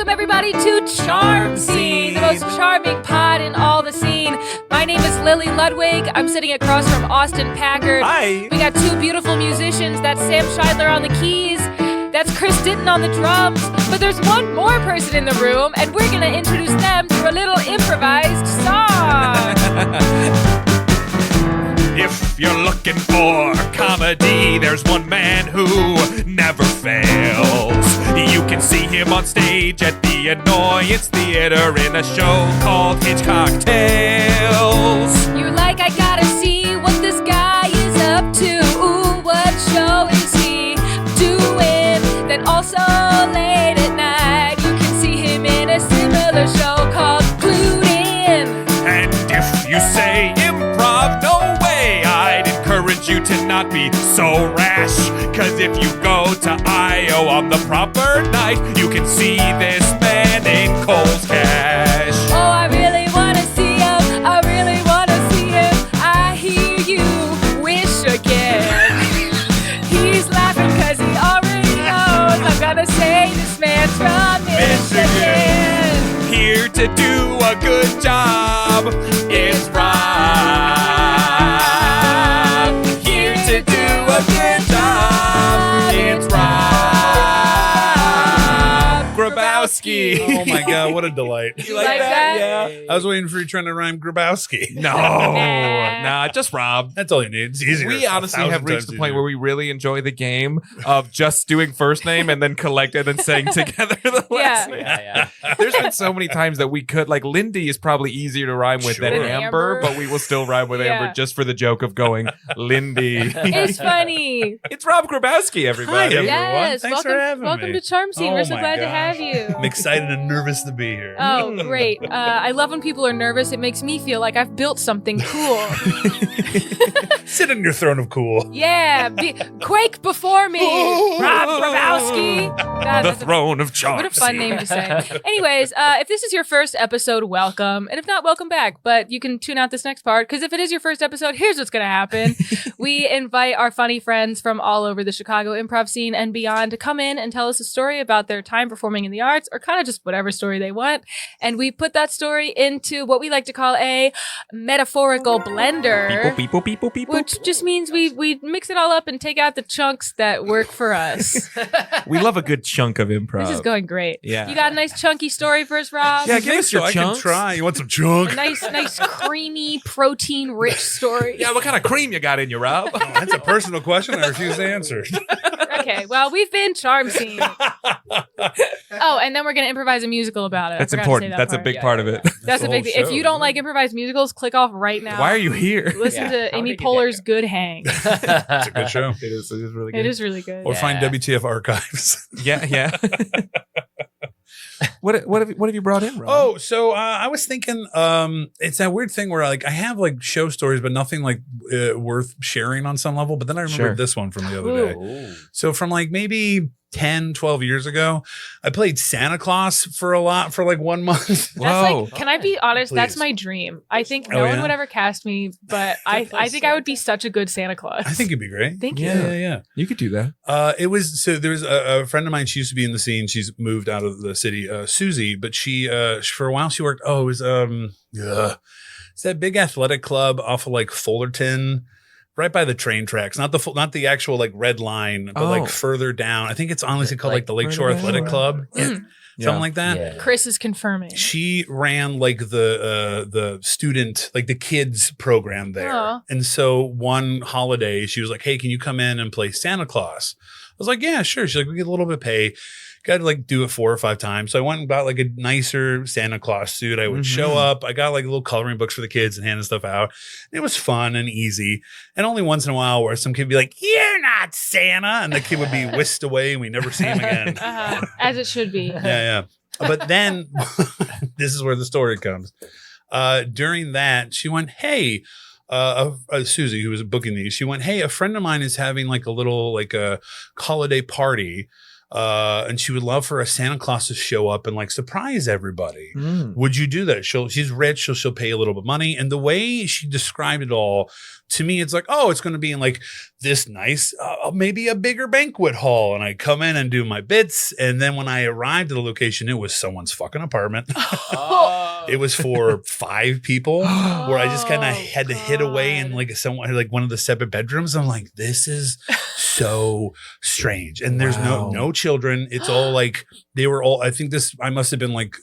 Welcome everybody to Charm Scene, the most charming pod in all the scene. My name is Lily Ludwig. I'm sitting across from Austin Packard. Hi. We got two beautiful musicians. That's Sam Scheidler on the keys. That's Chris Ditton on the drums. But there's one more person in the room, and we're gonna introduce them through a little improvised song. If you're looking for comedy, there's one man who never fails. You can see him on stage at the Annoyance Theater in a show called Hitch Cocktails. You're like, I gotta see what this guy is up to. Ooh, what show is he doing? Then also late at night, you can see him in a similar show called Glued In. And if you say improv, no way, I'd encourage you to not be so rash. Cause if you go to I.O. on the proper night, you can see this man in Cole's Cash. Oh, I really wanna see him. I really wanna see him. I hear you wish again. He's laughing cause he already knows I'm gonna say this man's from Michigan. Here to do a good job is Rob. Here to do a good job, it's Rob Grabowski. Oh my God, what a delight. You like that? Yeah. I was waiting for you trying to rhyme Grabowski. No, nah, just Rob. That's all you need. It's easier. We honestly have reached the point where we really enjoy the game of just doing first name and then collected and saying together the last name. Yeah. There's been so many times that we could, like, Lindy is probably easier to rhyme with than Sure. Amber, but we will still rhyme with Yeah. Amber just for the joke of going Lindy. It's funny. It's Rob Grabowski, everybody. Hi, everyone. Yes, Thanks for having welcome me. to Charm Scene. Oh We're so my glad to gosh. have you. I'm excited and nervous to be here. Oh, great. I love when people are nervous. It makes me feel like I've built something cool. Sit on your throne of cool. Yeah, quake before me, Rob Grabowski. God, The that's a- throne of charm. What a fun name to say. Anyways, if this is your first episode, welcome. And if not, welcome back. But you can tune out this next part because if it is your first episode, here's what's going to happen. We invite our funny friends from all over the Chicago improv scene and beyond to come in and tell us a story about their time performing in the arts or kind of just whatever story they want. And we put that story into what we like to call a metaphorical blender. People. Which just means we mix it all up and take out the chunks that work for us. We love a good chunk of improv. This is going great. Yeah. You got a nice chunky story for us, Rob? Yeah, give us your I can chunks. try. You want some chunk? A nice creamy, protein-rich story. Yeah, what kind of cream you got in you, Rob? Oh, that's a personal question I refuse to answer. Okay, well, we've been Charm Scene. Oh, and then we're going to improvise a musical about it. I That's forgot to say important. that That's a part. big part of it. That's a the big whole thing. If show, you don't isn't like improvised musicals, click off right now. Why are you here? Listen Yeah. to How Amy did you get Poehler's here? Good Hang. It's a good show. It is really good. It is really good. Or find Yeah. WTF archives. Yeah. What have you brought in, Rob? Oh, so I was thinking, it's that weird thing where like I have like show stories, but nothing like worth sharing on some level. But then I remembered Sure. this one from the other day. Ooh. So from like maybe 10, 12 years ago, I played Santa Claus for like 1 month. That's Whoa. like, can I be honest? That's Please. my dream. I think Oh, no one yeah? would ever cast me, but I think I would be such a good Santa Claus. I think it'd be great. Thank you. Yeah. You could do that. It was so there was a friend of mine. She used to be in the scene. She's moved out of the city, Susie. But she for a while she worked. Oh, it was it's that big athletic club off of like Fullerton, right by the train tracks. Not the actual like red line, but like further down. I think it's honestly called like the Lakeshore Athletic Club, something like that. Yeah. Chris is confirming. She ran like the student, like the kids program there. Aw. And so one holiday she was like, hey, can you come in and play Santa Claus? I was like, yeah, sure. She's like, we get a little bit of pay. Got to like do it 4 or 5 times. So I went and bought like a nicer Santa Claus suit. I would show up. I got like little coloring books for the kids and handing stuff out. It was fun and easy. And only once in a while where some kid would be like, you're not Santa. And the kid would be whisked away and we never see him again. As it should be. Yeah. But then this is where the story comes. During that, she went, hey, Susie, who was booking these, she went, hey, a friend of mine is having like a little like a holiday party. And she would love for a Santa Claus to show up and like surprise everybody. Would you do that? She's rich. She'll pay a little bit of money. And the way she described it all to me, it's like, oh, it's going to be in like this nice, maybe a bigger banquet hall. And I come in and do my bits. And then when I arrived at the location, it was someone's fucking apartment. It was for 5 people where I just kind of had to hit away in like one of the separate bedrooms. I'm like, this is so strange. And there's no children. It's all like, they were all, I think I must have been like,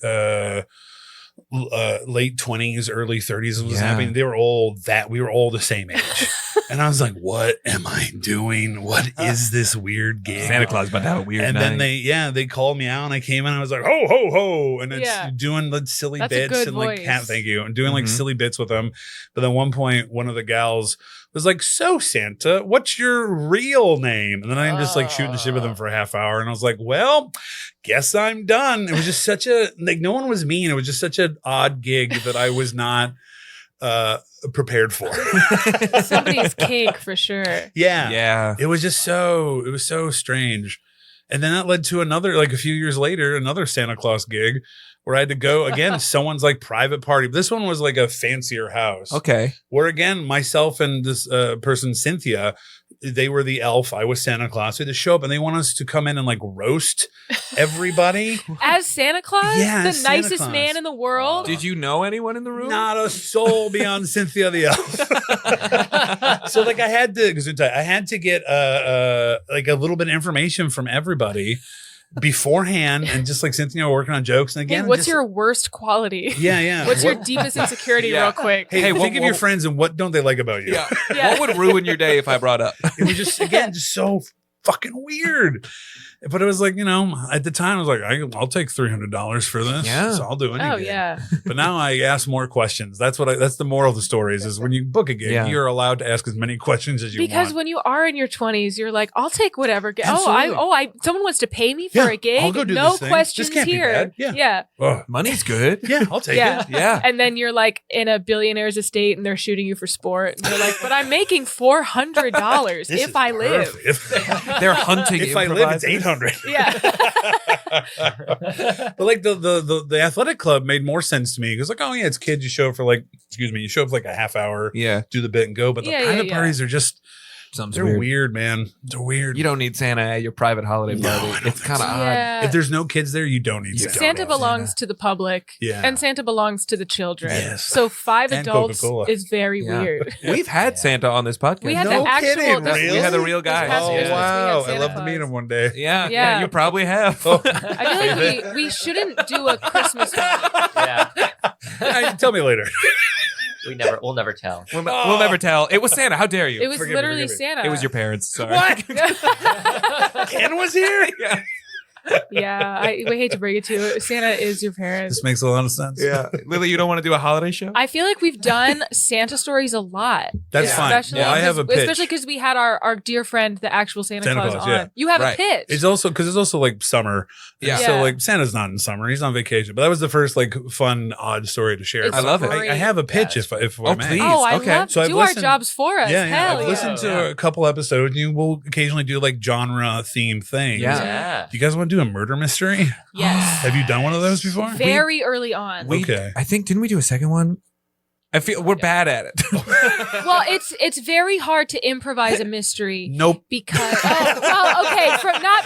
late 20s, early 30s was happening. We were all the same age. And I was like, what am I doing? What is this weird gig? Santa Claus about to have a weird night. And then they called me out and I came in and I was like, ho, ho, ho. And it's doing the silly bits and like, thank you. And doing like silly bits with them. But at one point, one of the gals was like, so Santa, what's your real name? And then I'm just like shooting the shit with him for a half hour. And I was like, well, guess I'm done. It was just such no one was mean. It was just such an odd gig that I was not prepared for. Somebody's cake for sure. Yeah. It was so strange. And then that led to another, like a few years later, another Santa Claus gig where I had to go again, someone's like private party. This one was like a fancier house. Okay. Where again, myself and this person, Cynthia, they were the elf. I was Santa Claus. We had to show up and they want us to come in and like roast everybody. As Santa Claus? Yeah, the nicest man in the world? Did you know anyone in the room? Not a soul beyond Cynthia the elf. So like I had to get like a little bit of information from everybody beforehand, and just like Cynthia working on jokes. And again, what's your worst quality? Yeah. What's your deepest insecurity, real quick? Hey, think of your friends and what don't they like about you? Yeah. What would ruin your day if I brought up? It was just so fucking weird. But it was like, at the time I was like, I'll take $300 for this. Yeah. So I'll do anything. Oh yeah. But now I ask more questions. That's the moral of the story is when you book a gig, you're allowed to ask as many questions as you want. Because when you are in your 20s, you're like, I'll take whatever. Someone wants to pay me for a gig. I'll go do no this thing. questions Just can't here. Be bad. Yeah. Oh, money's good. Yeah, I'll take it. Yeah. And then you're like in a billionaire's estate and they're shooting you for sport. And you're like, but I'm making $400 if I live. They're hunting. If I live, it's $800. Yeah. But like the athletic club made more sense to me because like, oh yeah, it's kids. You show up for you show up for like a half hour, do the bit and go. But the private parties are just they're weird, man. They're weird. You don't need Santa at your private holiday party. It's kind of odd. If there's no kids there, you don't need Santa. Santa belongs to the public, and Santa belongs to the children. Yes. So 5 And adults Coca-Cola. is very weird. We've had Santa on this podcast. We had the actual. Really? We had the real guy. Oh wow! I'd love to meet him one day. Yeah, you probably have. I feel like we shouldn't do a Christmas one. Tell me later. We'll never tell. We'll never tell. It was Santa. How dare you? It was literally Santa. It was your parents. Sorry. What? Ken was here? Yeah. Yeah, we hate to break it to you. Santa is your parents. This makes a lot of sense. Yeah. Lily, you don't want to do a holiday show? I feel like we've done Santa stories a lot. That's fine. I have a pitch. Especially because we had our dear friend, the actual Santa Claus on. Yeah. You have a pitch. It's also because it's also like summer. Yeah. So like Santa's not in summer. He's on vacation. But that was the first like fun, odd story to share. I love it. I have a pitch if I may. Please. Oh, I okay. love do our jobs for us. Yeah, Hell I've listened to a couple episodes. You will occasionally do like genre themed things. Yeah. Do you guys want to do a murder mystery? Yes. Have you done one of those before? Very early on. Okay. I think, didn't we do a second one? I feel we're bad at it. Well, it's very hard to improvise a mystery. Nope. Because okay,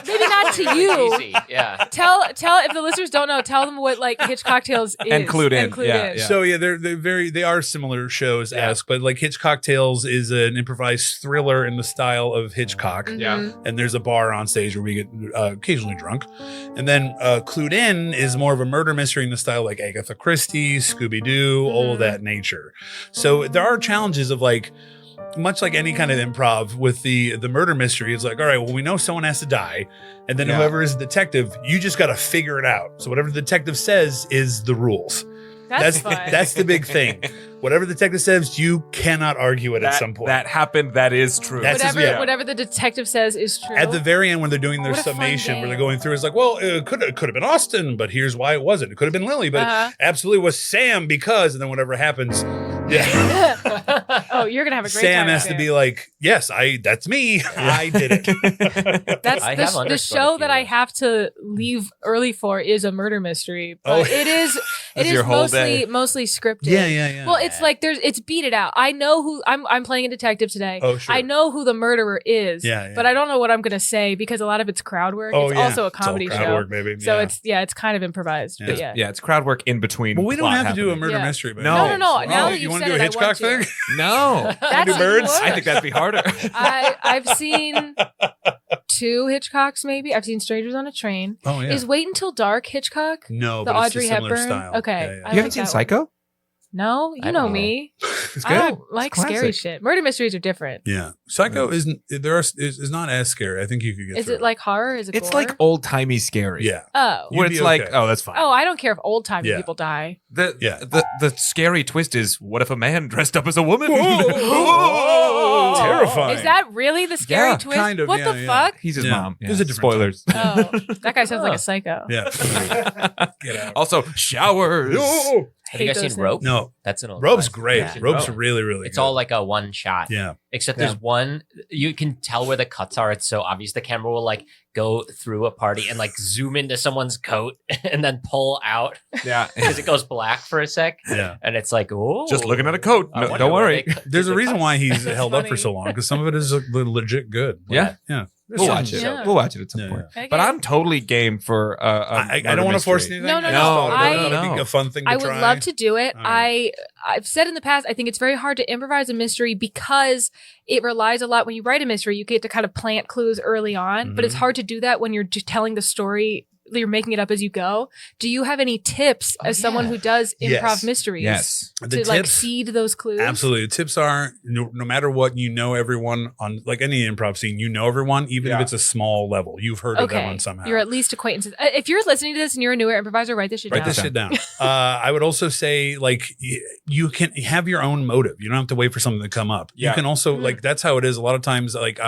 maybe not to you. Easy. Yeah. Tell if the listeners don't know, tell them what like Hitch Cocktails is. And Clued In. Yeah. So they are similar shows but like Hitch Cocktails is an improvised thriller in the style of Hitchcock. Mm-hmm. Yeah. And there's a bar on stage where we get occasionally drunk. And then Clued In is more of a murder mystery in the style like Agatha Christie, Scooby-Doo, all of that nature. So there are challenges of like, much like any kind of improv with the murder mystery, it's like, all right, well, we know someone has to die. And then whoever is the detective, you just got to figure it out. So whatever the detective says is the rules. That's fun. That's the big thing. Whatever the detective says, you cannot argue it at some point. That happened. That is true. Whatever the detective says is true. At the very end, when they're doing their summation, where they're going through, it's like, well, it could have been Austin, but here's why it wasn't. It could have been Lily, but it absolutely was Sam because, and then whatever happens, oh, you're gonna have a great Sam time. has to be like, yes, that's me. I did it. That's the show that I have to leave early for is a murder mystery. But it is It is your whole day. mostly scripted. Yeah. Well, it's like it's beat it out. I know who I'm playing a detective today. Oh, sure. I know who the murderer is. Yeah. But I don't know what I'm gonna say because a lot of it's crowd work. Oh, it's yeah. also a It's all comedy crowd show. work, baby. So Yeah. it's kind of improvised. But yeah. Yeah, it's crowd work in between. Well, we don't plot have to do a happening. murder mystery. But No. No. Oh, Now that you you've want said to do a it, I Hitchcock want thing? to. No. That's do birds? even I think that'd be harder. I've seen 2 Hitchcocks, maybe. I've seen Strangers on a Train. Oh yeah. Is Wait Until Dark Hitchcock? No, The but Audrey it's a similar Hepburn? style. Okay. Yeah, I You like haven't seen that Psycho? No, you I know don't know. me. It's I good. don't like It's classic. scary shit. Murder mysteries are different. Yeah, Psycho is not as scary. I think you could get. Is through it like horror? Is it It's gore? like old timey scary. Yeah. Oh. You'd Where be it's like, okay. oh, that's fine. Oh, I don't care if old timey Yeah. people die. The scary twist is, what if a man dressed up as a woman? Whoa. Terrifying. Is that really the scary Yeah, twist? kind of, What yeah, the yeah. fuck? He's his Yeah. mom. It was a different Spoilers. Oh, that guy sounds like a psycho. Yeah. Get out. Also, showers. No. Have you Hate guys those seen Rope? No. That's an old Rope's classic. great. Yeah. Rope's Rope. really, really It's good. all like a one shot. Yeah. Except there's one, you can tell where the cuts are. It's so obvious. The camera will like go through a party and like zoom into someone's coat and then pull out Yeah. because it goes black for a sec. Yeah. And it's like, oh. Just looking at a coat. I No, wonder don't where worry. they cut- There's did a they reason cut- why he's held up for funny. so long because some of it is legit good. Yeah. Yeah. We'll watch it. Yeah. We'll watch it at some Yeah, point. Okay. But I'm totally game for I don't want to force anything. No, I no, just no. thought I- it'd be a fun thing to I try. would love to do it. All right. I've said in the past, I think it's very hard to improvise a mystery because it relies a lot when you write a mystery. You get to kind of plant clues early on, but it's Mhm. hard to do that when you're just telling the story. You're making it up as you go. Do you have any tips as someone who does improv Yes. mysteries Yes. The to like tips- seed those clues? Absolutely. The tips are no matter what, you know everyone on like any improv scene, you know everyone, even if Yeah. it's a small level. You've heard of that one somehow. You're at least acquaintances. If you're listening to this and you're a newer improviser, write this shit Write down. this shit down. I would also say, like, you can have your own motive. You don't have to wait for something to come up. Yeah. You can also, Mm. like, that's how it is. A lot of times, like,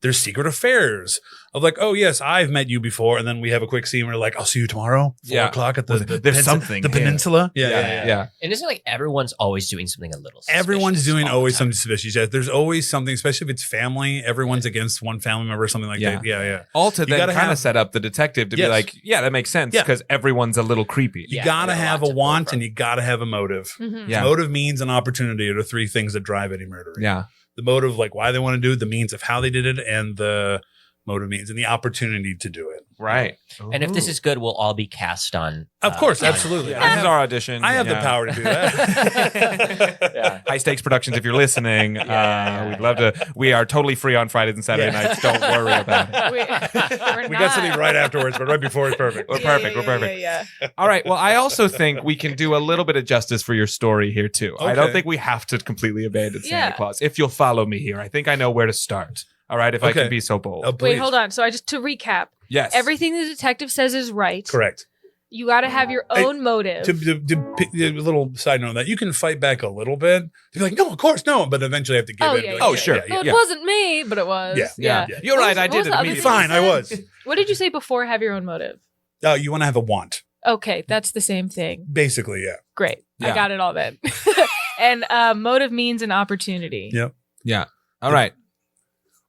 there's secret affairs of like, oh, yes, I've met you before. And then we have a quick scene where, like, I'll see you tomorrow, 4:00 at the There's something the here. peninsula. Yeah. And isn't it like everyone's always doing something a little suspicious Everyone's doing all the always time? something suspicious. Yeah, there's always something, especially if it's family. Everyone's against one family member or something like Yeah. that. Yeah. All to You then gotta kind have- of set up the detective to be Yes. like, yeah, that makes sense Yeah. because everyone's a little creepy. You Yeah, gotta you got a have lot a to want pull from. and you gotta have a motive. Mhm. Yeah. Motive, means, and opportunity are the 3 things that drive any murder. Yeah. The motive, like why they want to do it, the means of how they did it, and the motive means and the opportunity to do it. Right. And if this is good, we'll all be cast on. Of course, on- absolutely. Yeah, I this is have, our audition. I have the Yeah. power to do that. Yeah. High Stakes Productions, if you're listening, Yeah. we'd love to. We are totally free on Fridays and Saturday Yeah. nights. Don't worry about it. We're We got something not. right afterwards, but right before is perfect. We're perfect. We're perfect. Yeah. All right. Well, I also think we can do a little bit of justice for your story here, too. I don't Okay. think we have to completely abandon Yeah. Santa Claus. If you'll follow me here, I think I know where to start. All right. If I Okay. can be so bold. Oh, Wait, please. hold on. So to recap, Yes. everything the detective says is right. Correct. You got to have your own motive. A little side note on that, you can fight back a little bit to be like, no, of course, no, but eventually have to give Oh, in. yeah, Be yeah. like, Oh, sure. Well, it Yeah. wasn't me, but it was. Yeah. Yeah. Yeah. You're right. I What did was it the other immediately. thing you Fine, I said? was. What did you say before? Have your own motive. You want to have a want, Okay, that's the same thing. basically, yeah. Great. I Yeah. got it all then. And motive means an opportunity. Yep. Yeah. All right.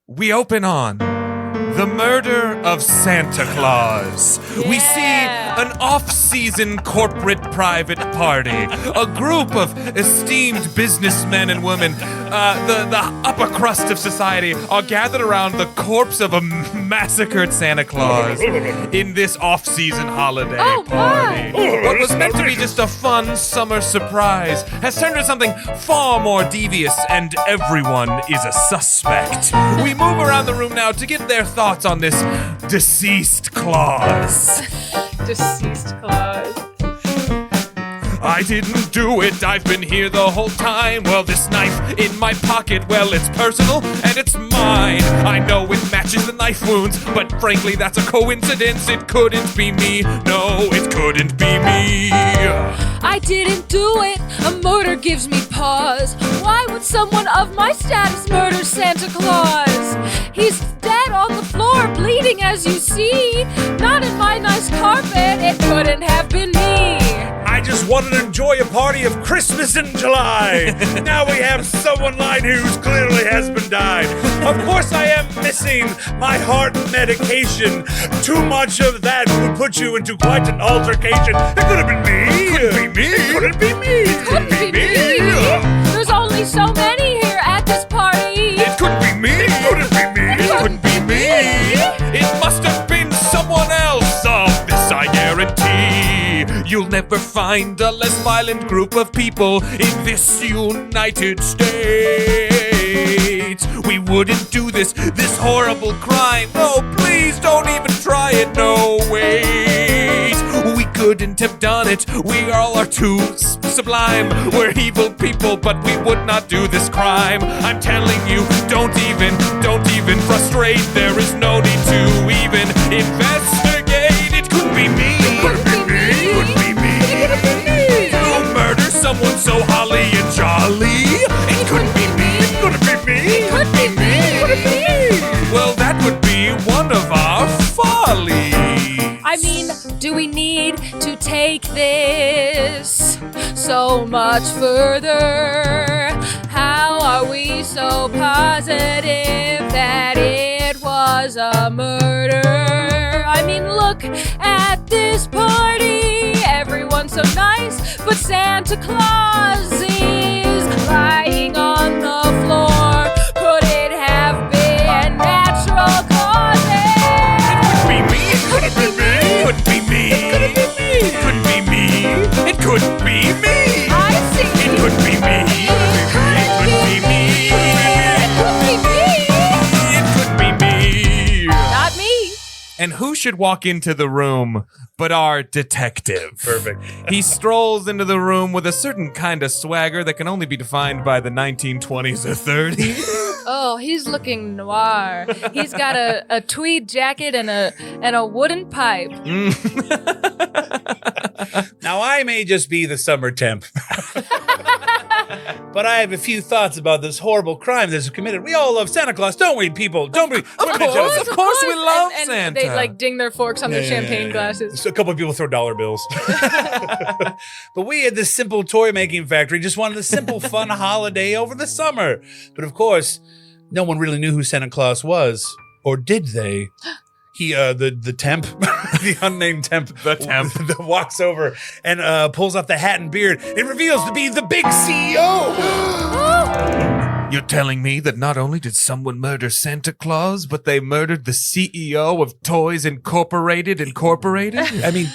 We open on the murder of Santa Claus. We see Yeah. an off-season corporate private party. A group of esteemed businessmen and women, the upper crust of society, are gathered around the corpse of a massacred Santa Claus in this off-season holiday Oh, my. party. What was meant to be just a fun summer surprise has turned into something far more devious, and everyone is a suspect. We move around the room now to get their thoughts on this deceased Claus. Deceased Claus. I didn't do it, I've been here the whole time. Well, this knife in my pocket, well, it's personal and it's mine. I know it matches the knife wounds, but frankly, that's a coincidence. It couldn't be me. No, it couldn't be me. I didn't do it. A murder gives me pause. Why would someone of my status murder Santa Claus? He's dead on the floor, bleeding as you see. Not in my nice carpet. It couldn't have been me. I just wanted to enjoy a party of Christmas in July. Now we have someone lying who's clearly has been died. Of course I am missing my heart medication. Too much of that would put you into quite an altercation. It could have been me. Couldn't be me. Couldn't be me. Couldn't be me. There's only so many here at this party. It couldn't be me. It couldn't be me. It couldn't be me. It must have been someone else. Of this I guarantee. You'll never find a less violent group of people in this United States. We wouldn't do this horrible crime. No, please don't even try it. No, wait. We couldn't have done it. We all are too sublime. We're evil people, but we would not do this crime. I'm telling you, don't even frustrate. There is no need to even investigate. It could be me. It could be me. It could be me. To murder someone so holly and jolly. It could be me. It could be me. It could be me. Well, that would be one of our follies. I mean, do we need to take this so much further? How are we so positive that it was a murder? I mean, look at this party. Everyone's so nice, but Santa Claus is lying on the floor. Could it have been natural causes? It could be me. It could be me. It could be me. It could be me. I see. It could be me. It could be me. Not me. And who should walk into the room but our detective? Perfect. He strolls into the room with a certain kind of swagger that can only be defined by the 1920s or 30s. Oh, he's looking noir. He's got a tweed jacket and a wooden pipe. Now, I may just be the summer temp, but I have a few thoughts about this horrible crime that's committed. We all love Santa Claus, don't we, people? Don't we? Of course we love and Santa. They like ding their forks on their champagne glasses. So a couple of people throw dollar bills. But we at this simple toy making factory just wanted a simple, fun holiday over the summer. But of course, no one really knew who Santa Claus was, or did they? He, the temp, the unnamed temp, that walks over and pulls off the hat and beard. It reveals to be the big CEO. You're telling me that not only did someone murder Santa Claus, but they murdered the CEO of Toys Incorporated? I mean,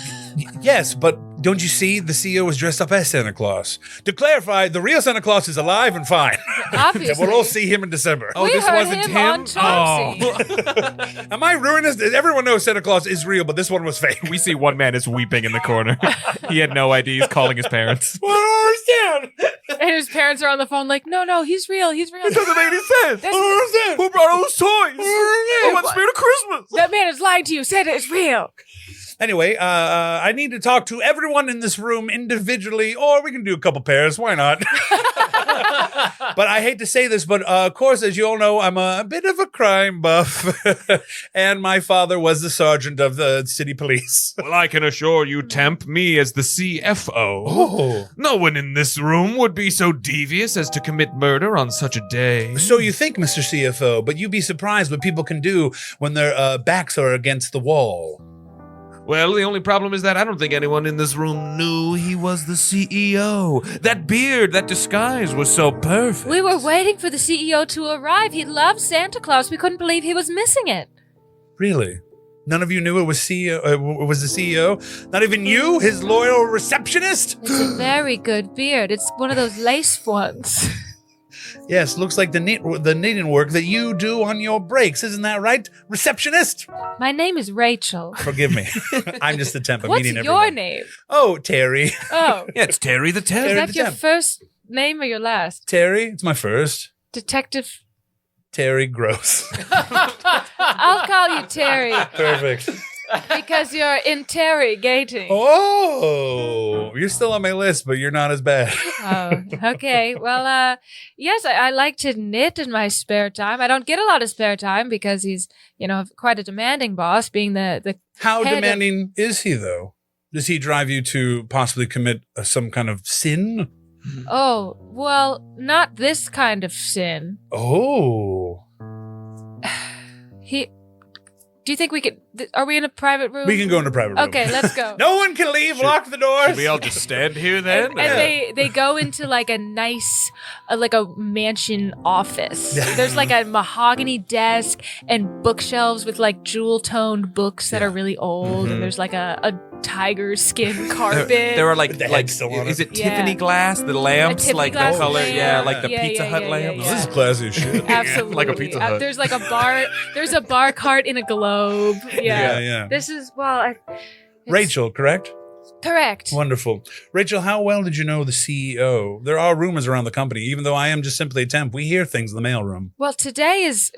yes, but don't you see the CEO was dressed up as Santa Claus? To clarify, the real Santa Claus is alive and fine. Obviously. We'll all see him in December. Oh, We this heard wasn't him him? on Chauncey. Am I ruining this? Everyone knows Santa Claus is real, but this one was fake. We see one man is weeping in the corner. He had no idea. He's calling his parents. I And his parents are on the phone like, no, he's real. He's real. Doesn't make any sense. That's- Who brought all those toys? I want the spirit of Christmas. That man is lying to you. Santa is real. Anyway, I need to talk to everyone in this room individually, or we can do a couple pairs. Why not? But I hate to say this, but of course, as you all know, I'm a bit of a crime buff. And my father was the sergeant of the city police. Well, I can assure you, Temp, me as the CFO. Oh. No one in this room would be so devious as to commit murder on such a day. So you think, Mr. CFO, but you'd be surprised what people can do when their backs are against the wall. Well, the only problem is that I don't think anyone in this room knew he was the CEO. That beard, that disguise was so perfect. We were waiting for the CEO to arrive. He loved Santa Claus. We couldn't believe he was missing it. Really? None of you knew it was was the CEO? Not even you, his loyal receptionist? It's a very good beard. It's one of those lace ones. Yes, looks like the knitting work that you do on your breaks. Isn't that right, receptionist? My name is Rachel. Forgive me. I'm just the temp. I'm What's meeting your everyone. name? Oh, Terry. Oh, Yeah, it's Terry the Temp. is Terry that the your Temp. first name or your last? Terry? It's my first. Detective. Terry Gross. I'll call you Terry Perfect. because you're interrogating. Oh, you're still on my list, but you're not as bad. Oh, okay. Well, yes, I like to knit in my spare time. I don't get a lot of spare time because he's, quite a demanding boss, being the How head of- demanding is he, though? Does he drive you to possibly commit some kind of sin? Oh, well, not this kind of sin. Oh. Do you think we could? Are we in a private room? We can go into private room. Okay, let's go. No one can leave. Lock the doors. Should we all just stand here then? And they go into like a nice, like a mansion office. There's like a mahogany desk and bookshelves with like jewel-toned books that are really old. And there's like a tiger skin carpet. There are like the head still on is it. it Tiffany glass? The lamps, Tiffany like glass the color, lamp. like the Pizza Hut lamps. This is classy as shit. Absolutely. Like a Pizza Hut. There's like a bar. There's a bar cart in a globe. Yeah. This is Rachel, correct? correct. Wonderful. Rachel, how well did you know the CEO? There are rumors around the company. Even though I am just simply a temp, we hear things in the mailroom. Well, today is.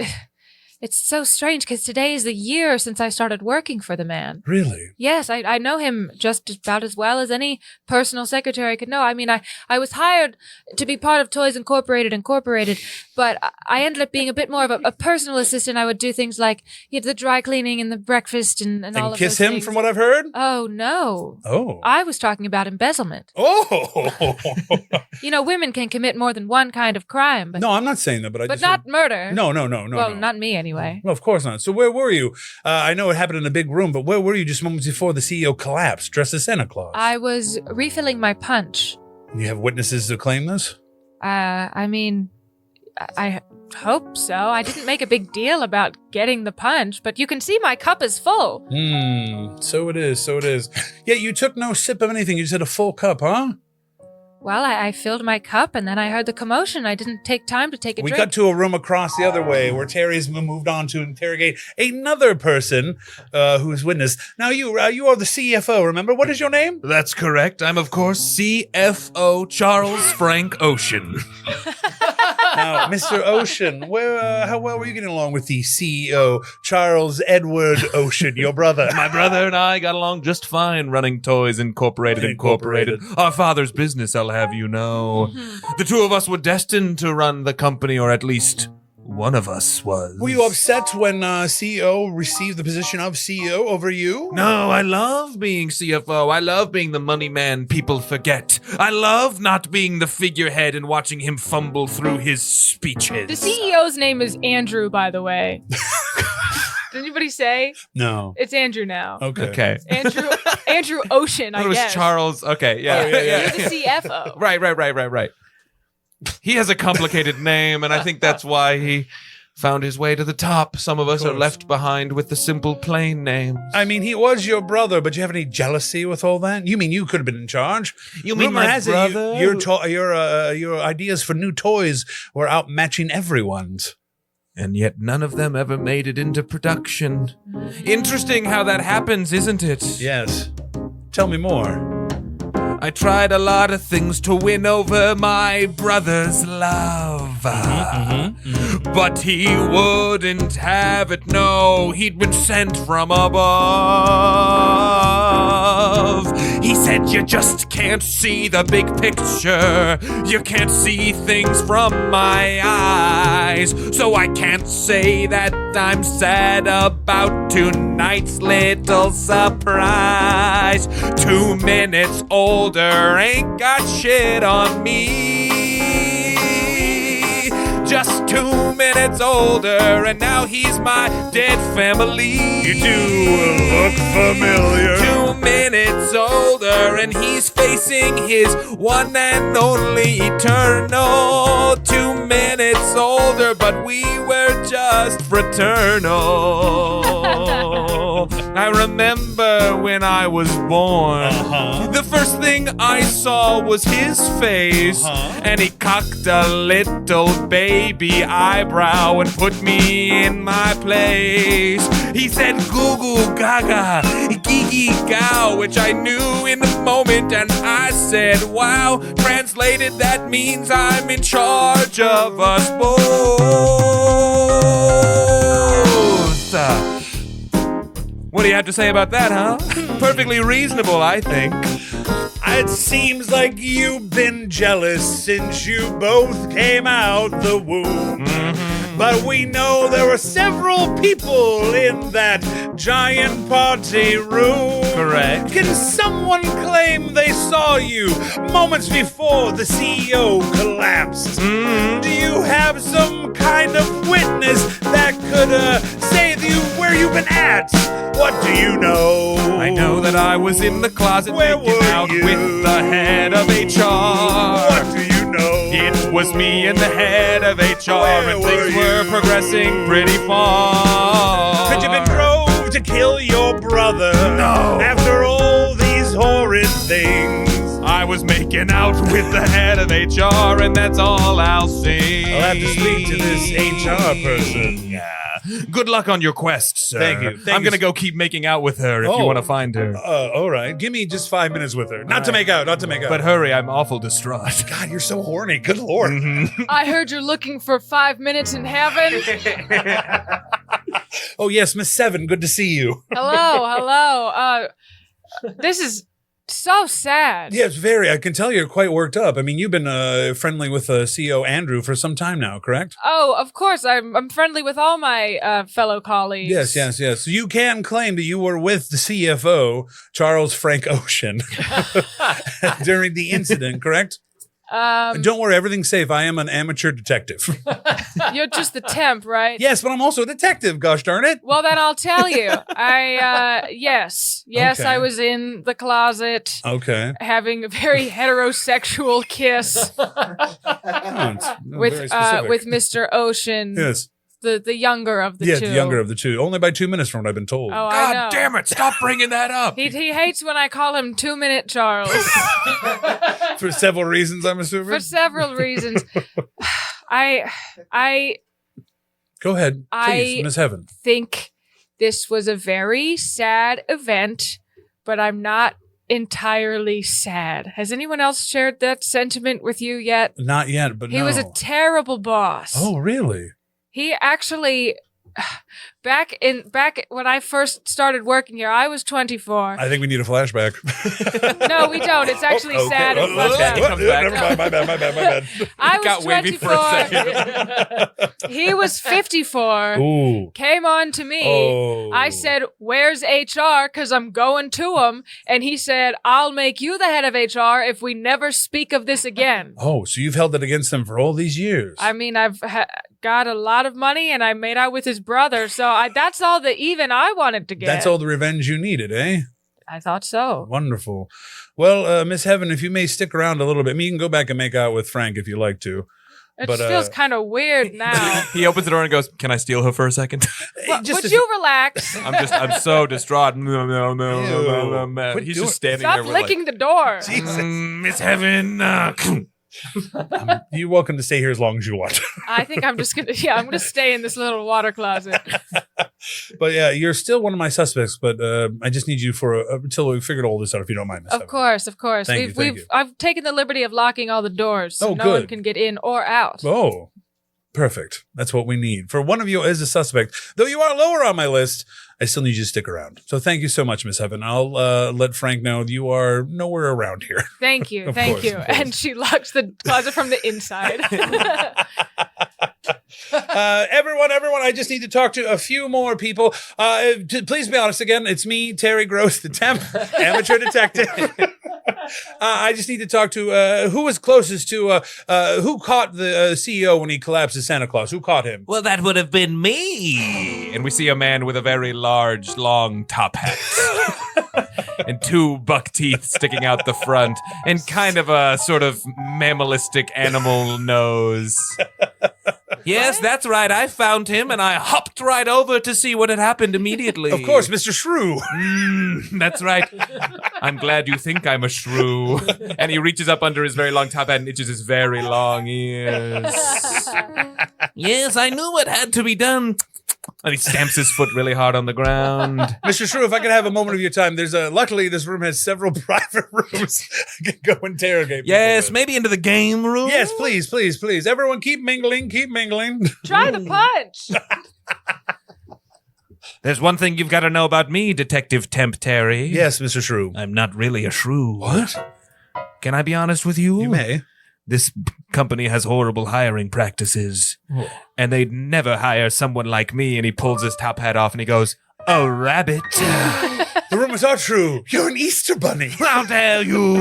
It's so strange because today is the year since I started working for the man. Really? Yes, I know him just about as well as any personal secretary could know. I mean, I was hired to be part of Toys Incorporated, but I ended up being a bit more of a personal assistant. I would do things like the dry cleaning and the breakfast and all of those And kiss him, things. from what I've heard? Oh, no. Oh. I was talking about embezzlement. Oh. Women can commit more than one kind of crime, but, No, I'm not saying that, but I but just... not murder. No. Well, not me anyway. Well, of course not. So where were you? I know it happened in a big room, but where were you just moments before the CEO collapsed, dressed as Santa Claus? I was refilling my punch. You have witnesses to claim this? I mean, I hope so. I didn't make a big deal about getting the punch, but you can see my cup is full. So it is. Yeah, you took no sip of anything. You just had a full cup, huh? Well, I filled my cup and then I heard the commotion. I didn't take time to take a We drink. cut to a room across the other way where Terry's moved on to interrogate another person who's witnessed. Now, you are the CFO, remember? What is your name? That's correct. I'm, of course, CFO Charles Frank Ocean. Now, Mr. Ocean, how well were you getting along with the CEO, Charles Edward Ocean, your brother? My brother and I got along just fine running Toys Incorporated. Our father's business, I'll have you know. The two of us were destined to run the company, or at least one of us was. Were you upset when CEO received the position of CEO over you? No, I love being CFO. I love being the money man people forget. I love not being the figurehead and watching him fumble through his speeches. The CEO's name is Andrew, by the way. Did anybody say? No. It's Andrew now. Okay. Andrew Ocean, I it was guess. Charles. Okay, yeah. You're the CFO. Right. He has a complicated name, and I think that's why he found his way to the top. Some of us are left behind with the simple, plain names. I mean, he was your brother, but you have any jealousy with all that? You mean you could have been in charge? You mean Rumor my has brother? It your ideas for new toys were outmatching everyone's. And yet none of them ever made it into production. Interesting how that happens, isn't it? Yes. Tell me more. I tried a lot of things to win over my brother's love. But he wouldn't have it, no. He'd been sent from above. He said you just can't see the big picture. You can't see things from my eyes. So I can't say that I'm sad about tonight's little surprise. 2 minutes older ain't got shit on me. Just 2 minutes older, and now he's my dead family. You do look familiar. 2 minutes older, and he's facing his one and only eternal. 2 minutes older, but we were just fraternal. I remember when I was born, the first thing I saw was his face, and he cocked a little baby eyebrow and put me in my place. He said goo goo gaga, gee gee gow, which I knew in the moment, and I said wow. Translated, that means I'm in charge of us both. What do you have to say about that, huh? Perfectly reasonable, I think. It seems like you've been jealous since you both came out the womb. But we know there were several people in that giant party room. Correct. Can someone claim they saw you moments before the CEO collapsed? Do you have some kind of witness that could say the where you been at? What do you know? I know that I was in the closet Where making were out you? with the head of HR. What do you know? It was me and the head of HR, Where and were things were you? progressing pretty far. Could you been drove to kill your brother? No. After all these horrid things. I was making out with the head of HR, and that's all I'll say. I'll have to speak to this HR person. Yeah. Good luck on your quest, sir. Thank you. I'm going to go keep making out with her if you want to find her. All right. Give me just 5 minutes with her. Not to make out. But hurry, I'm awful distraught. God, you're so horny. Good Lord. I heard you're looking for 5 minutes in heaven. Oh, yes, Miss Seven. Good to see you. Hello. This is so sad. Yes, very. I can tell you're quite worked up. I mean, you've been friendly with CEO Andrew for some time now, correct? Oh, of course. I'm friendly with all my fellow colleagues. Yes. So you can claim that you were with the CFO, Charles Frank Ocean, during the incident, correct? And don't worry, everything's safe. I am an amateur detective. You're just the temp, right? Yes, but I'm also a detective, gosh darn it. Well, then I'll tell you. Yes, Okay. I was in the closet Okay. having a very heterosexual kiss with Mr. Ocean, Yes. the younger of the two. The younger of the two. Only by 2 minutes from what I've been told. Oh, I know. God damn it, stop bringing that up. He hates when I call him 2 Minute Charles For several reasons, I'm assuming. for several reasons. I Go ahead, please, I- Miss Heaven. think this was a very sad event, but I'm not entirely sad. Has anyone else shared that sentiment with you yet? Not yet, but He no. was a terrible boss. Oh, really? He actually back when I first started working here, I was 24. I think we need a flashback. No, we don't. It's actually Okay. sad. Oh, But- okay. what? Comes back. Never mind. My bad. I was got wavy 24. for a second. He was 54. Ooh. Came on to me. Oh. I said, "Where's HR? Because I'm going to him." And he said, "I'll make you the head of HR if we never speak of this again." Oh, so you've held it against them for all these years. I mean, I've got a lot of money, and I made out with his brother, so that's all the even I wanted to get. That's all the revenge you needed, eh? I thought so. Wonderful. Well, Miss Heaven, if you may stick around a little bit, you can go back and make out with Frank if you like to. It But, feels kind of weird now. He opens the door and goes, "Can I steal her for a second?" Just Would you relax? I'm so distraught. No. Quit He's doing- just standing Stop there with licking the door. Jesus. Miss Heaven. You're welcome to stay here as long as you want. I think I'm just gonna. Yeah, I'm gonna stay in this little water closet. But yeah, you're still one of my suspects, but I just need you for until we figured all this out, if you don't mind, Miss Of Heaven. course. Thank you. I've taken the liberty of locking all the doors, so Oh, no one good. can get in or out. Oh, perfect. That's what we need. For one of you as a suspect, though you are lower on my list, I still need you to stick around. So thank you so much, Miss Heaven. I'll let Frank know you are nowhere around here. Thank you, Of thank course, you. of course. And she locks the closet from the inside. Everyone, I just need to talk to a few more people. Please be honest again. It's me, Terry Gross, the temp, amateur detective. I just need to talk to who was closest to who caught the CEO when he collapsed as Santa Claus. Who caught him? Well, that would have been me. And we see a man with a very large, long top hat. And 2 buck teeth sticking out the front. And kind of a sort of mammalistic animal nose. Yes, that's right. I found him and I hopped right over to see what had happened immediately. Of course, Mr. Shrew. That's right. I'm glad you think I'm a shrew. And he reaches up under his very long top hat and itches his very long ears. Yes, I knew what had to be done. And he stamps his foot really hard on the ground. Mr. Shrew, if I could have a moment of your time, there's luckily this room has several private rooms. I can go interrogate people Yes, with. maybe into the game room? Yes, please. Everyone keep mingling. Try the punch. There's one thing you've got to know about me, Detective Temp Terry. Yes, Mr. Shrew. I'm not really a shrew. What? Can I be honest with you? You may. This company has horrible hiring practices. And they'd never hire someone like me. And he pulls his top hat off and he goes, "A rabbit." The rumors are true. You're an Easter bunny. How dare you?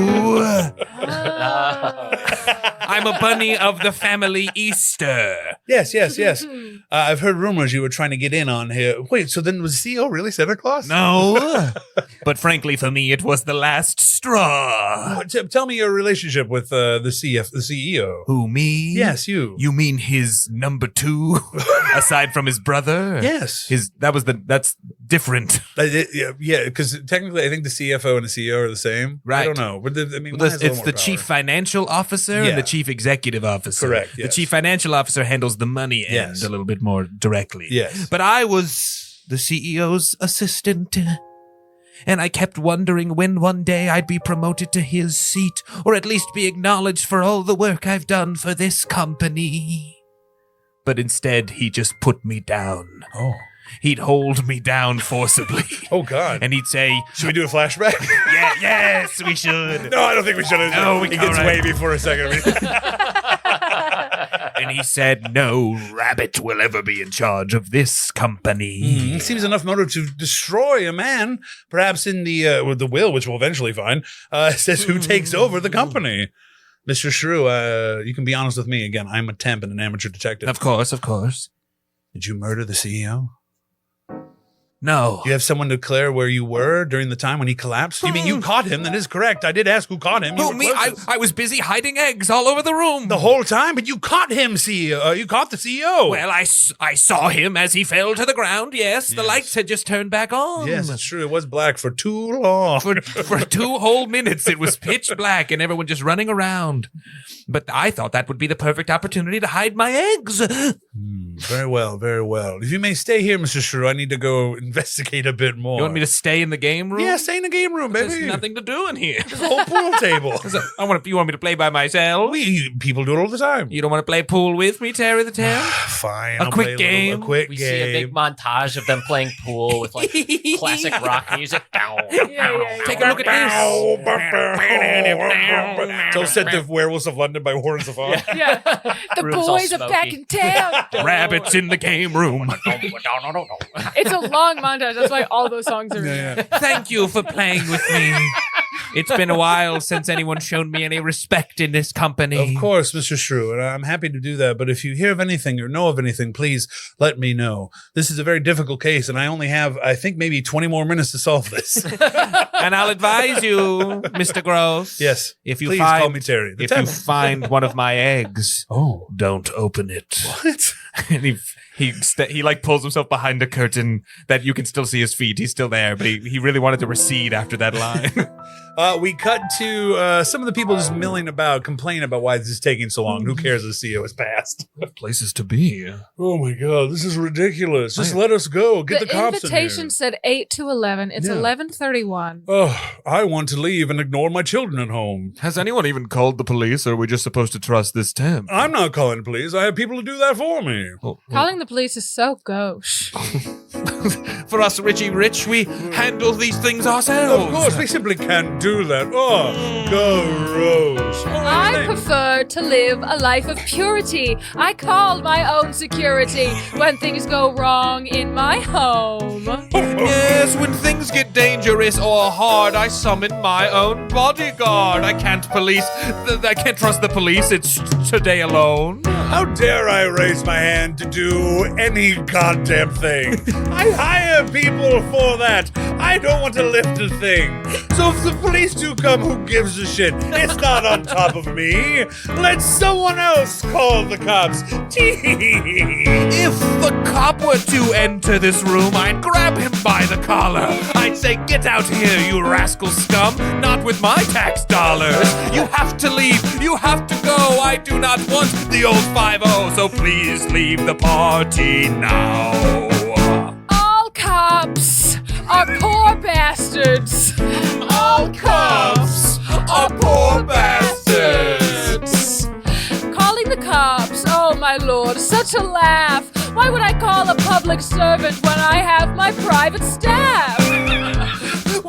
I'm a bunny of the family Easter. Yes. I've heard rumors you were trying to get in on here. Wait, so then was the CEO really Santa Claus? No, but frankly, for me, it was the last straw. Tell me your relationship with the CEO. Who, me? Yes, you. You mean his number two, aside from his brother? Yes. That's different. Yeah, because technically, I think the CFO and the CEO are the same. Right. I don't know. But It's the chief financial officer and the chief executive officer. Correct, yes. The chief financial officer handles the money end a little bit more directly. Yes. But I was the CEO's assistant. And I kept wondering when one day I'd be promoted to his seat, or at least be acknowledged for all the work I've done for this company. But instead, he just put me down. Oh. He'd hold me down forcibly. Oh, God. And he'd say, should we do a flashback? yes, we should. No, I don't think we should. No, we He can't. gets wavy for a second. And he said, no rabbit will ever be in charge of this company. It seems enough motive to destroy a man. Perhaps in the will, which we'll eventually find, says who takes over the company. Mr. Shrew, you can be honest with me. Again, I'm a temp and an amateur detective. Of course. Did you murder the CEO? No. Do you have someone to declare where you were during the time when he collapsed? You mean you caught him? That is correct. I did ask who caught him. You No, were me. closest. I was busy hiding eggs all over the room. The whole time? But you caught him, CEO. You caught the CEO. Well, I saw him as he fell to the ground, yes. The lights had just turned back on. Yes, it's true. It was black for too long. For 2 whole minutes, it was pitch black and everyone just running around. But I thought that would be the perfect opportunity to hide my eggs. Very well, very well. If you may stay here, Mr. Shrew, I need to go investigate a bit more. You want me to stay in the game room? Yeah, stay in the game room, baby. There's nothing to do in here. There's a whole pool table. You want me to play by myself? People do it all the time. You don't want to play pool with me, Terry the Tam? Fine. A I'll quick play game? A quick We game. see a big montage of them playing pool with like classic rock music. Take a look at this. So set the Werewolves of London by Warren Zevon. Yeah. The Room's all boys are back smoky. in town. Rabbits in the game room. It's a long montage. That's why all those songs are in there. Thank you for playing with me. It's been a while since anyone shown me any respect in this company. Of course, Mr. Shrew, and I'm happy to do that. But if you hear of anything or know of anything, please let me know. This is a very difficult case, and I only have, I think, maybe 20 more minutes to solve this. And I'll advise you, Mr. Gross. Yes. If you please find, call me Terry. If you find one of my eggs, don't open it. What? And he like pulls himself behind a curtain that you can still see his feet. He's still there, but he really wanted to recede after that line. We cut to some of the people just milling about, complaining about why this is taking so long. Who cares? The CEO has passed. Places to be. Oh my God, this is ridiculous. Just let us go. Get the cops in here. invitation said 8 to 11. It's 11:31. Oh, I want to leave and ignore my children at home. Has anyone even called the police, or are we just supposed to trust this temp? I'm not calling the police. I have people to do that for me. Calling the police is so gauche. For us, Richie Rich, we handle these things ourselves. Of course, we simply can't do that. Oh, gross. I prefer to live a life of purity. I call my own security when things go wrong in my home. Yes, when things get dangerous or hard, I summon my own bodyguard. I can't trust the police. It's today alone. How dare I raise my hand to do any goddamn thing? I hire people for that. I don't want to lift a thing. So if the police do come, who gives a shit? It's not on top of me. Let someone else call the cops. If the cop were to enter this room, I'd grab him by the collar. I'd say, get out here, you rascal scum. Not with my tax dollars. You have to leave. You have to go. I do not want the old 5-0, so please leave the party now. All cops are poor bastards. All cops are poor bastards. Calling the cops, oh my lord, such a laugh. Why would I call a public servant when I have my private staff?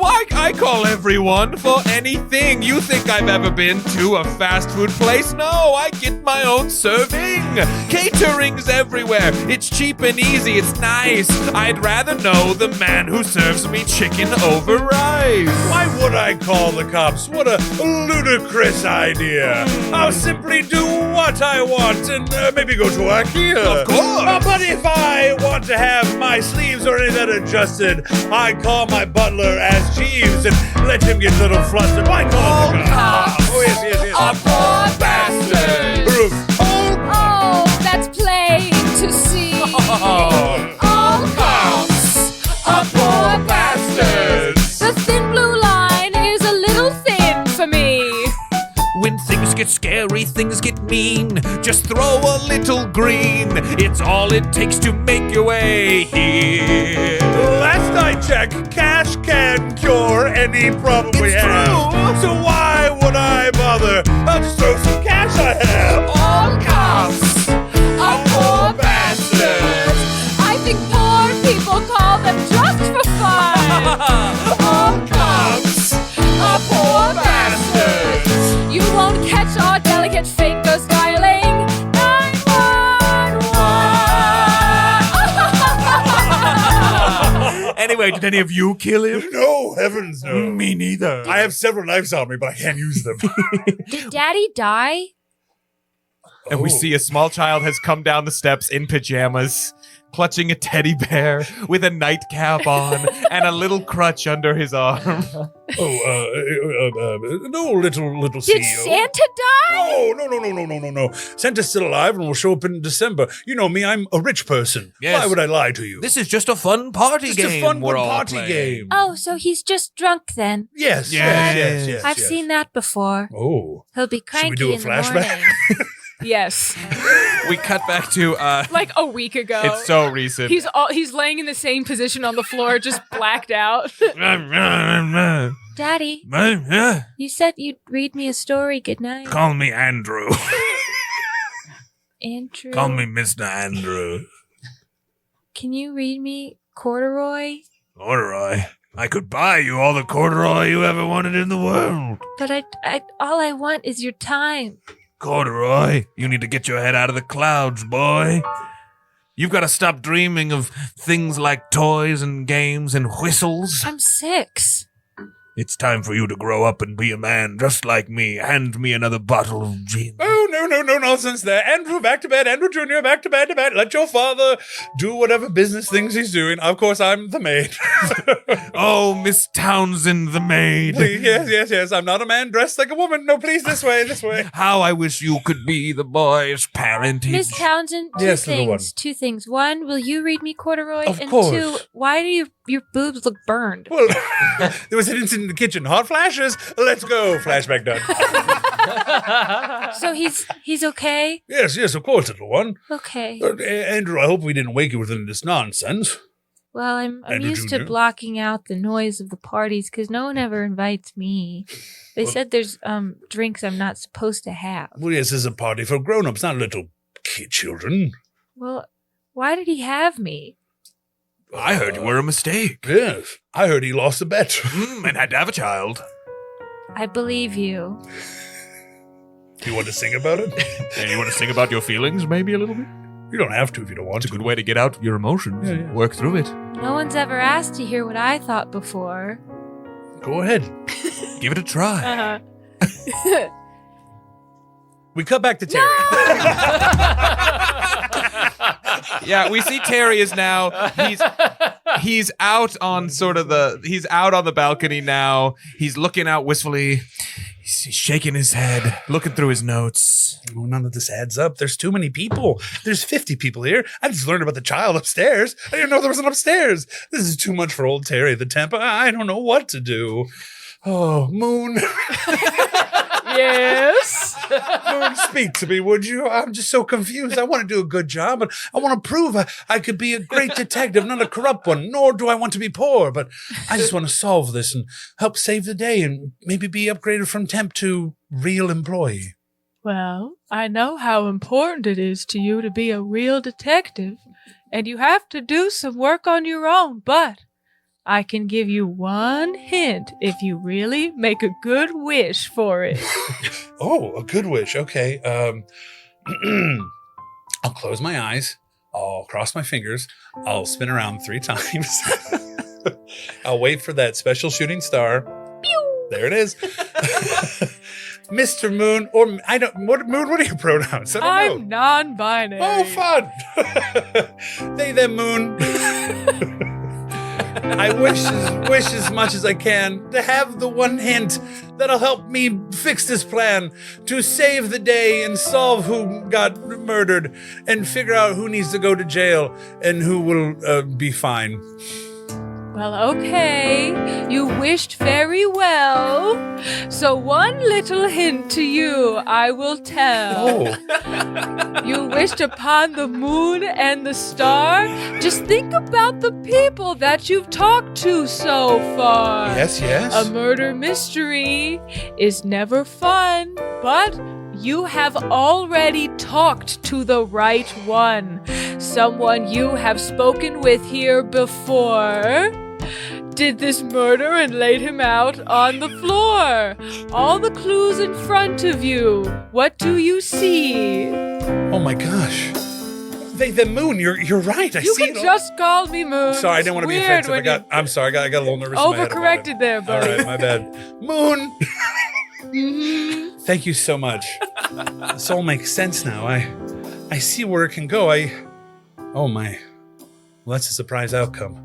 Why, I call everyone for anything. You think I've ever been to a fast food place? No, I get my own serving. Catering's everywhere. It's cheap and easy. It's nice. I'd rather know the man who serves me chicken over rice. Why would I call the cops? What a ludicrous idea. I'll simply do what I want and maybe go to IKEA. Of course. But if I want to have my sleeves or any of that adjusted, I call my butler as Jeeves and let him get a little flustered. Why call the cops? Oh, yes. A poor bastard. Oh, that's plain to see. All cops are poor bastards. The thin blue line is a little thin for me. When things get scary, things get mean. Just throw a little green. It's all it takes to make your way here. Last I checked, cash can cure any problem we have. True. So why would I bother? I'll just throw some cash I have. All cops are poor bastards. I think poor people call them just for fun. All cops are poor bastards. You won't catch our delicate finger styling. 911. Anyway, did any of you kill him? No, heavens no. Me neither. I have several knives on me, but I can't use them. Did Daddy die? And we see a small child has come down the steps in pajamas, clutching a teddy bear with a nightcap on and a little crutch under his arm. No, little Did CEO. Santa die? No. Santa's still alive and will show up in December. You know me, I'm a rich person. Yes. Why would I lie to you? This is just a fun party Just game. a fun we're all party playing. game. Oh, so he's just drunk then. Yes. I've seen that before. Oh. He'll be cranky we do a in the flashback? morning. Yes. We cut back to Like a week ago. it's so recent. He's laying in the same position on the floor, just blacked out. Daddy, you said you'd read me a story. Good night. Call me Andrew. Andrew. Call me Mr. Andrew. Can you read me Corduroy? Corduroy. I could buy you all the corduroy you ever wanted in the world. But I all I want is your time. Corduroy, you need to get your head out of the clouds, boy. You've got to stop dreaming of things like toys and games and whistles. I'm 6. It's time for you to grow up and be a man just like me. Hand me another bottle of gin. Oh, no nonsense there. Andrew, back to bed. Andrew Jr., back to bed. Let your father do whatever business things he's doing. Of course, I'm the maid. Oh, Miss Townsend, the maid. Please, yes. I'm not a man dressed like a woman. No, please, this way. How I wish you could be the boy's parentage. Miss Townsend, Yes, little one. two things. One, will you read me Corduroy? Of and course. 2, why do your boobs look burned? Well, there was an incident in the kitchen. Hot flashes. Let's go. Flashback done. So he's okay? Yes, of course, little one. Okay. Andrew, I hope we didn't wake you with any of this nonsense. Well, I'm Andrew used Jr.? to blocking out the noise of the parties because no one ever invites me. They said there's drinks I'm not supposed to have. Well, yes, this is a party for grown-ups, not little children. Well, why did he have me? I heard you were a mistake. Yes, I heard he lost a bet. And had to have a child. I believe you. Do you want to sing about it? And you want to sing about your feelings maybe a little bit? You don't have to if you don't want It's a to. good way to get out your emotions. Yeah. Work through it. No one's ever asked to hear what I thought before. Go ahead. Give it a try. Uh-huh. We cut back to Terry. Yeah, we see Terry is now he's out on he's out on the balcony now. He's looking out wistfully. He's shaking his head, looking through his notes. Oh, none of this adds up. There's too many people. There's 50 people here. I just learned about the child upstairs. I didn't know there was an upstairs. This is too much for old Terry the temp. I don't know what to do. Oh, Moon. Yes. Moon, speak to me, would you? I'm just so confused. I want to do a good job, but I want to prove I could be a great detective, not a corrupt one, nor do I want to be poor, but I just want to solve this and help save the day and maybe be upgraded from temp to real employee. Well, I know how important it is to you to be a real detective, and you have to do some work on your own, but I can give you one hint if you really make a good wish for it. Oh, a good wish. Okay. I'll close my eyes. I'll cross my fingers. I'll spin around 3 times. I'll wait for that special shooting star. Pew! There it is. Mr. Moon, or I don't. What Moon? What are your pronouns? I don't know. I'm non-binary. Oh, fun! They, them, Moon. I wish as much as I can to have the one hint that'll help me fix this plan, to save the day and solve who got murdered and figure out who needs to go to jail and who will be fine. Well, okay. You wished very well. So one little hint to you I will tell. Oh, You wished upon the moon and the star. Just think about the people that you've talked to so far. yes. A murder mystery is never fun, but you have already talked to the right one. Someone you have spoken with here before. Did this murder and laid him out on the floor. All the clues in front of you. What do you see? Oh my gosh. They, the Moon. You're right. I You see can it all. just call me Moon. Sorry, I didn't want to be Weird offensive. when I'm sorry. I got a little nervous. in my head about it. overcorrected there, All buddy. right, my bad. Moon. Mhm. Thank you so much. This all makes sense now. I see where it can go. Oh my. Well, that's a surprise outcome.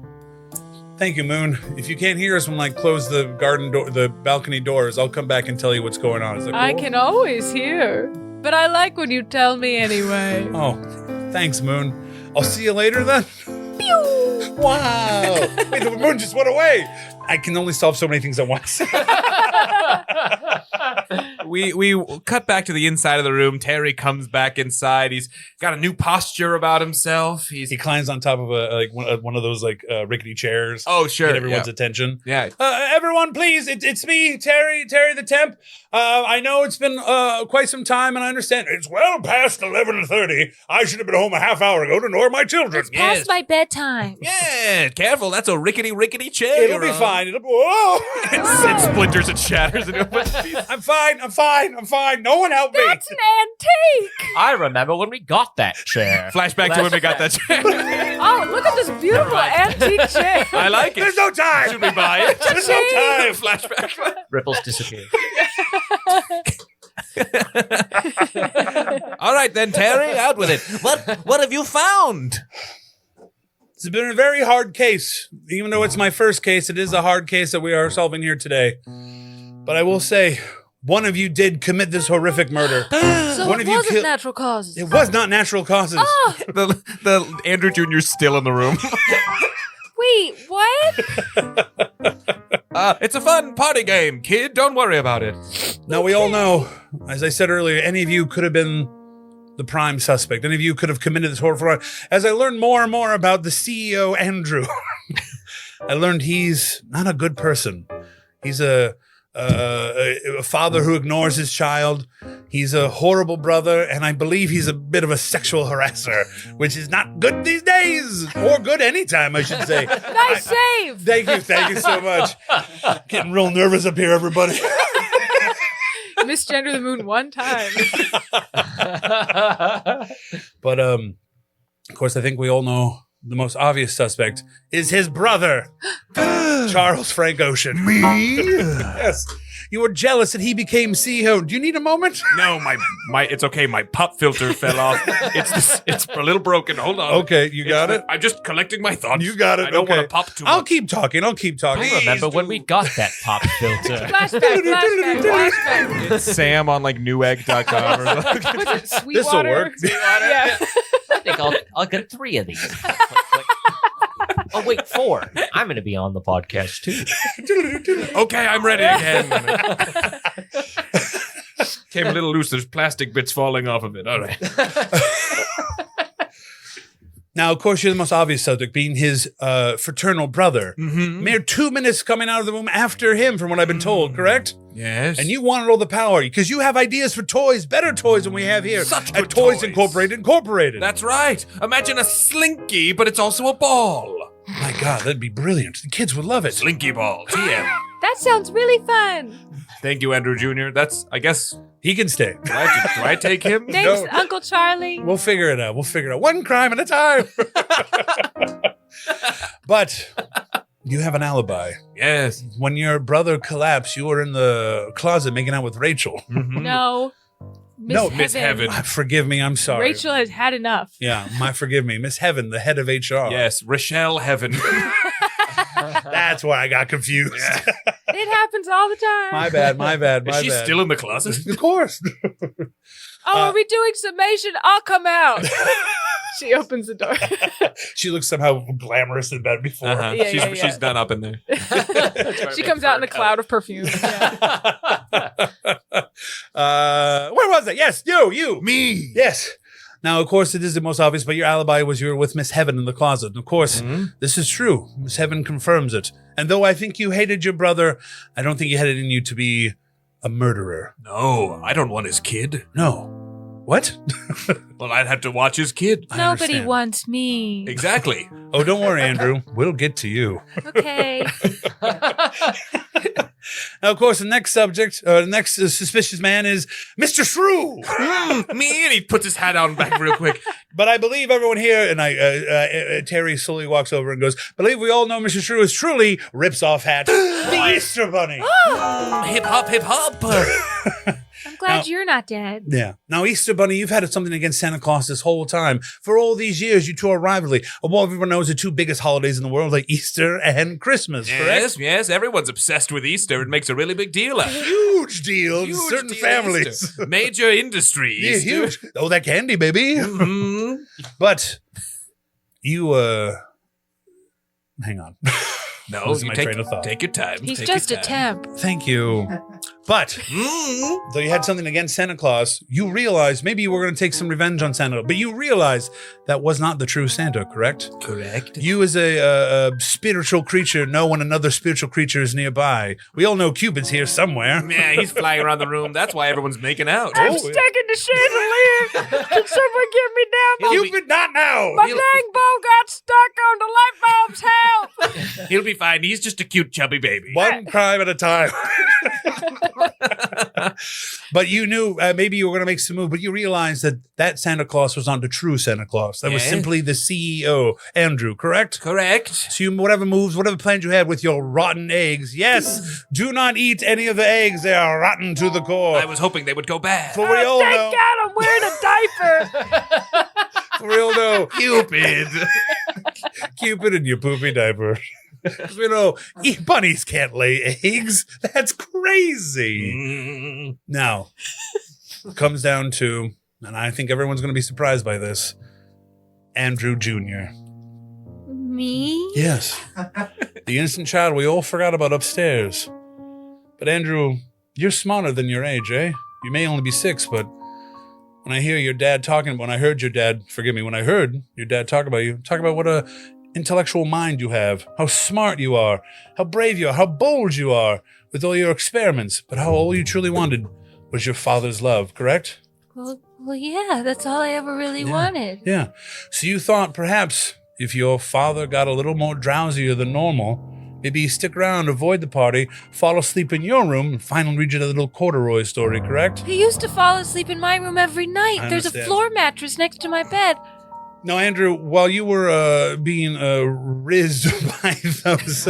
Thank you, Moon. If you can't hear us when I close the garden door, the balcony doors, I'll come back and tell you what's going on. Is that cool? I can always hear, but I like when you tell me anyway. Oh, thanks, Moon. I'll see you later then. Pew! Wow. Wait, the Moon just went away. I can only solve so many things at once. We cut back to the inside of the room. Terry comes back inside. He's got a new posture about himself. He climbs on top of one of those rickety chairs. Oh, sure. Get everyone's attention. Yeah. Everyone, please. It's me, Terry the Temp. I know it's been quite some time, and I understand it's well past 11:30. I should have been home a half hour ago to ignore my children. Past my bedtime. Yeah, careful. That's a rickety chair. It'll be fine. Whoa! It splinters and shatters. And I'm fine. No one help me. That's an antique! I remember when we got that chair. Flashback to when we got that chair. Oh, look at this beautiful antique chair. I like it. There's no time. Should we buy it? There's no time. Flashback. Ripples disappear. All right then, Terry, out with it. What have you found? It's been a very hard case. Even though it's my first case, it is a hard case that we are solving here today. But I will say, one of you did commit this horrific murder. So One it of you wasn't killed- natural causes. It was not natural causes. The Andrew Jr.'s still in the room. Wait, what? It's a fun party game, kid. Don't worry about it. Now, we all know, as I said earlier, any of you could have been the prime suspect. Any of you could have committed this horrible crime. As I learned more and more about the CEO, Andrew, I learned he's not a good person. He's a father who ignores his child. He's a horrible brother, and I believe he's a bit of a sexual harasser, which is not good these days, or good anytime, I should say. Nice save! Thank you so much. Getting real nervous up here, everybody. Misgender the moon one time. But of course, I think we all know the most obvious suspect is his brother, Charles Frank Ocean. Me? Yes. You were jealous that he became CEO. Do you need a moment? No, my it's okay. My pop filter fell off. It's a little broken. Hold on. Okay, you got it? I'm just collecting my thoughts. You got it. I don't okay. want to pop too I'll much. keep talking. I remember when we got that pop filter. Flashback. It's Sam on like newegg.com or something. Was it Sweetwater? This'll work. Yeah. I think I'll get 3 of these. Oh wait, 4. I'm going to be on the podcast too. Okay, I'm ready again. Came a little loose. There's plastic bits falling off of it. All right. Now, of course, you're the most obvious subject, being his fraternal brother. Mm-hmm. Mere 2 minutes coming out of the room after him, from what I've been told, correct? Yes. And you wanted all the power because you have ideas for toys, better toys than we have here. Such at good Toys toys. Incorporated. That's right. Imagine a slinky, but it's also a ball. My God, that'd be brilliant. The kids would love it. Slinky Ball, TM. That sounds really fun. Thank you, Andrew Jr. That's, I guess, He can stay. do I take him? Thanks, No. Uncle Charlie. We'll figure it out. One crime at a time. But you have an alibi. Yes. When your brother collapsed, you were in the closet making out with Rachel. Mhm. No. No, Miss Heaven. Forgive me. I'm sorry. Rachel has had enough. Yeah, forgive me. Miss Heaven, the head of HR. Yes, Rochelle Heaven. That's why I got confused. It happens all the time. My bad. Is she still in the closet? Of course. Are we doing summation? I'll come out. She opens the door. She looks somehow glamorous in bed before. Uh-huh. Yeah, she's, yeah, yeah. she's done up in there. She comes out in a cloud of perfume. Yeah. Where was it? Yes, you. Me. Yes. Now, of course, it is the most obvious, but your alibi was you were with Miss Heaven in the closet. And of course, this is true. Miss Heaven confirms it. And though I think you hated your brother, I don't think you had it in you to be a murderer. No, I don't want his kid. No. What? Well, I'd have to watch his kid. I Nobody understand. wants me. Exactly. Oh, don't worry, Andrew. We'll get to you. Okay. Now, of course, the next suspicious man is Mr. Shrew. Me, and he puts his hat on back real quick. But I believe everyone here, and Terry slowly walks over and goes, believe we all know Mr. Shrew is truly rips off hat, the Easter Bunny. Hip hop, hip hop. I'm glad you're not dead. Yeah. Now, Easter Bunny, you've had something against Santa Claus this whole time. For all these years, you two are rivalry. Well, everyone knows the two biggest holidays in the world, like Easter and Christmas, correct? Yes. Everyone's obsessed with Easter. It makes a really big deal out of it. Huge deal in Huge certain deal, families. Easter. Major industry. Yeah, Easter. huge. Oh, that candy, baby. Mhm. But you, hang on. No, Losing you my take, train of thought. take your time. He's Take just a your time. temp. Thank you. But though you had something against Santa Claus, you realized maybe you were going to take some revenge on Santa, but you realized that was not the true Santa, correct? Correct. You as a spiritual creature know when another spiritual creature is nearby. We all know Cupid's here somewhere. Yeah, he's flying around the room. That's why everyone's making out. I'm stuck in the chandelier. Can someone get me down? He'll be- Cupid, not now! My dang bow got stuck on the light bulbs. Help! He'll be fine. He's just a cute, chubby baby. One crime at a time. But you knew maybe you were going to make some move, but you realized that Santa Claus was not the true Santa Claus. That was Yeah. simply the CEO, Andrew, correct? Correct. So you, whatever plans you had with your rotten eggs, yes, do not eat any of the eggs. They are rotten to the core. I was hoping they would go bad. For we all know, Thank God I'm wearing a diaper. for we all know, Cupid. Cupid in your poopy diaper. We know bunnies can't lay eggs. That's crazy. Mm. Now, it comes down to, and I think everyone's going to be surprised by this, Andrew Jr. Me? Yes. The innocent child we all forgot about upstairs. But Andrew, you're smarter than your age, eh? You may only be 6, but when I hear your dad talking, when I heard your dad talk about you, talk about what a intellectual mind you have, how smart you are, how brave you are, how bold you are with all your experiments, but how all you truly wanted was your father's love, correct? Well, yeah, that's all I ever really wanted. Yeah. So you thought perhaps if your father got a little more drowsier than normal, maybe stick around, avoid the party, fall asleep in your room, and finally read you the little corduroy story, correct? He used to fall asleep in my room every night. I There's a understand. floor mattress next to my bed. Now, Andrew, while you were being rizzed by those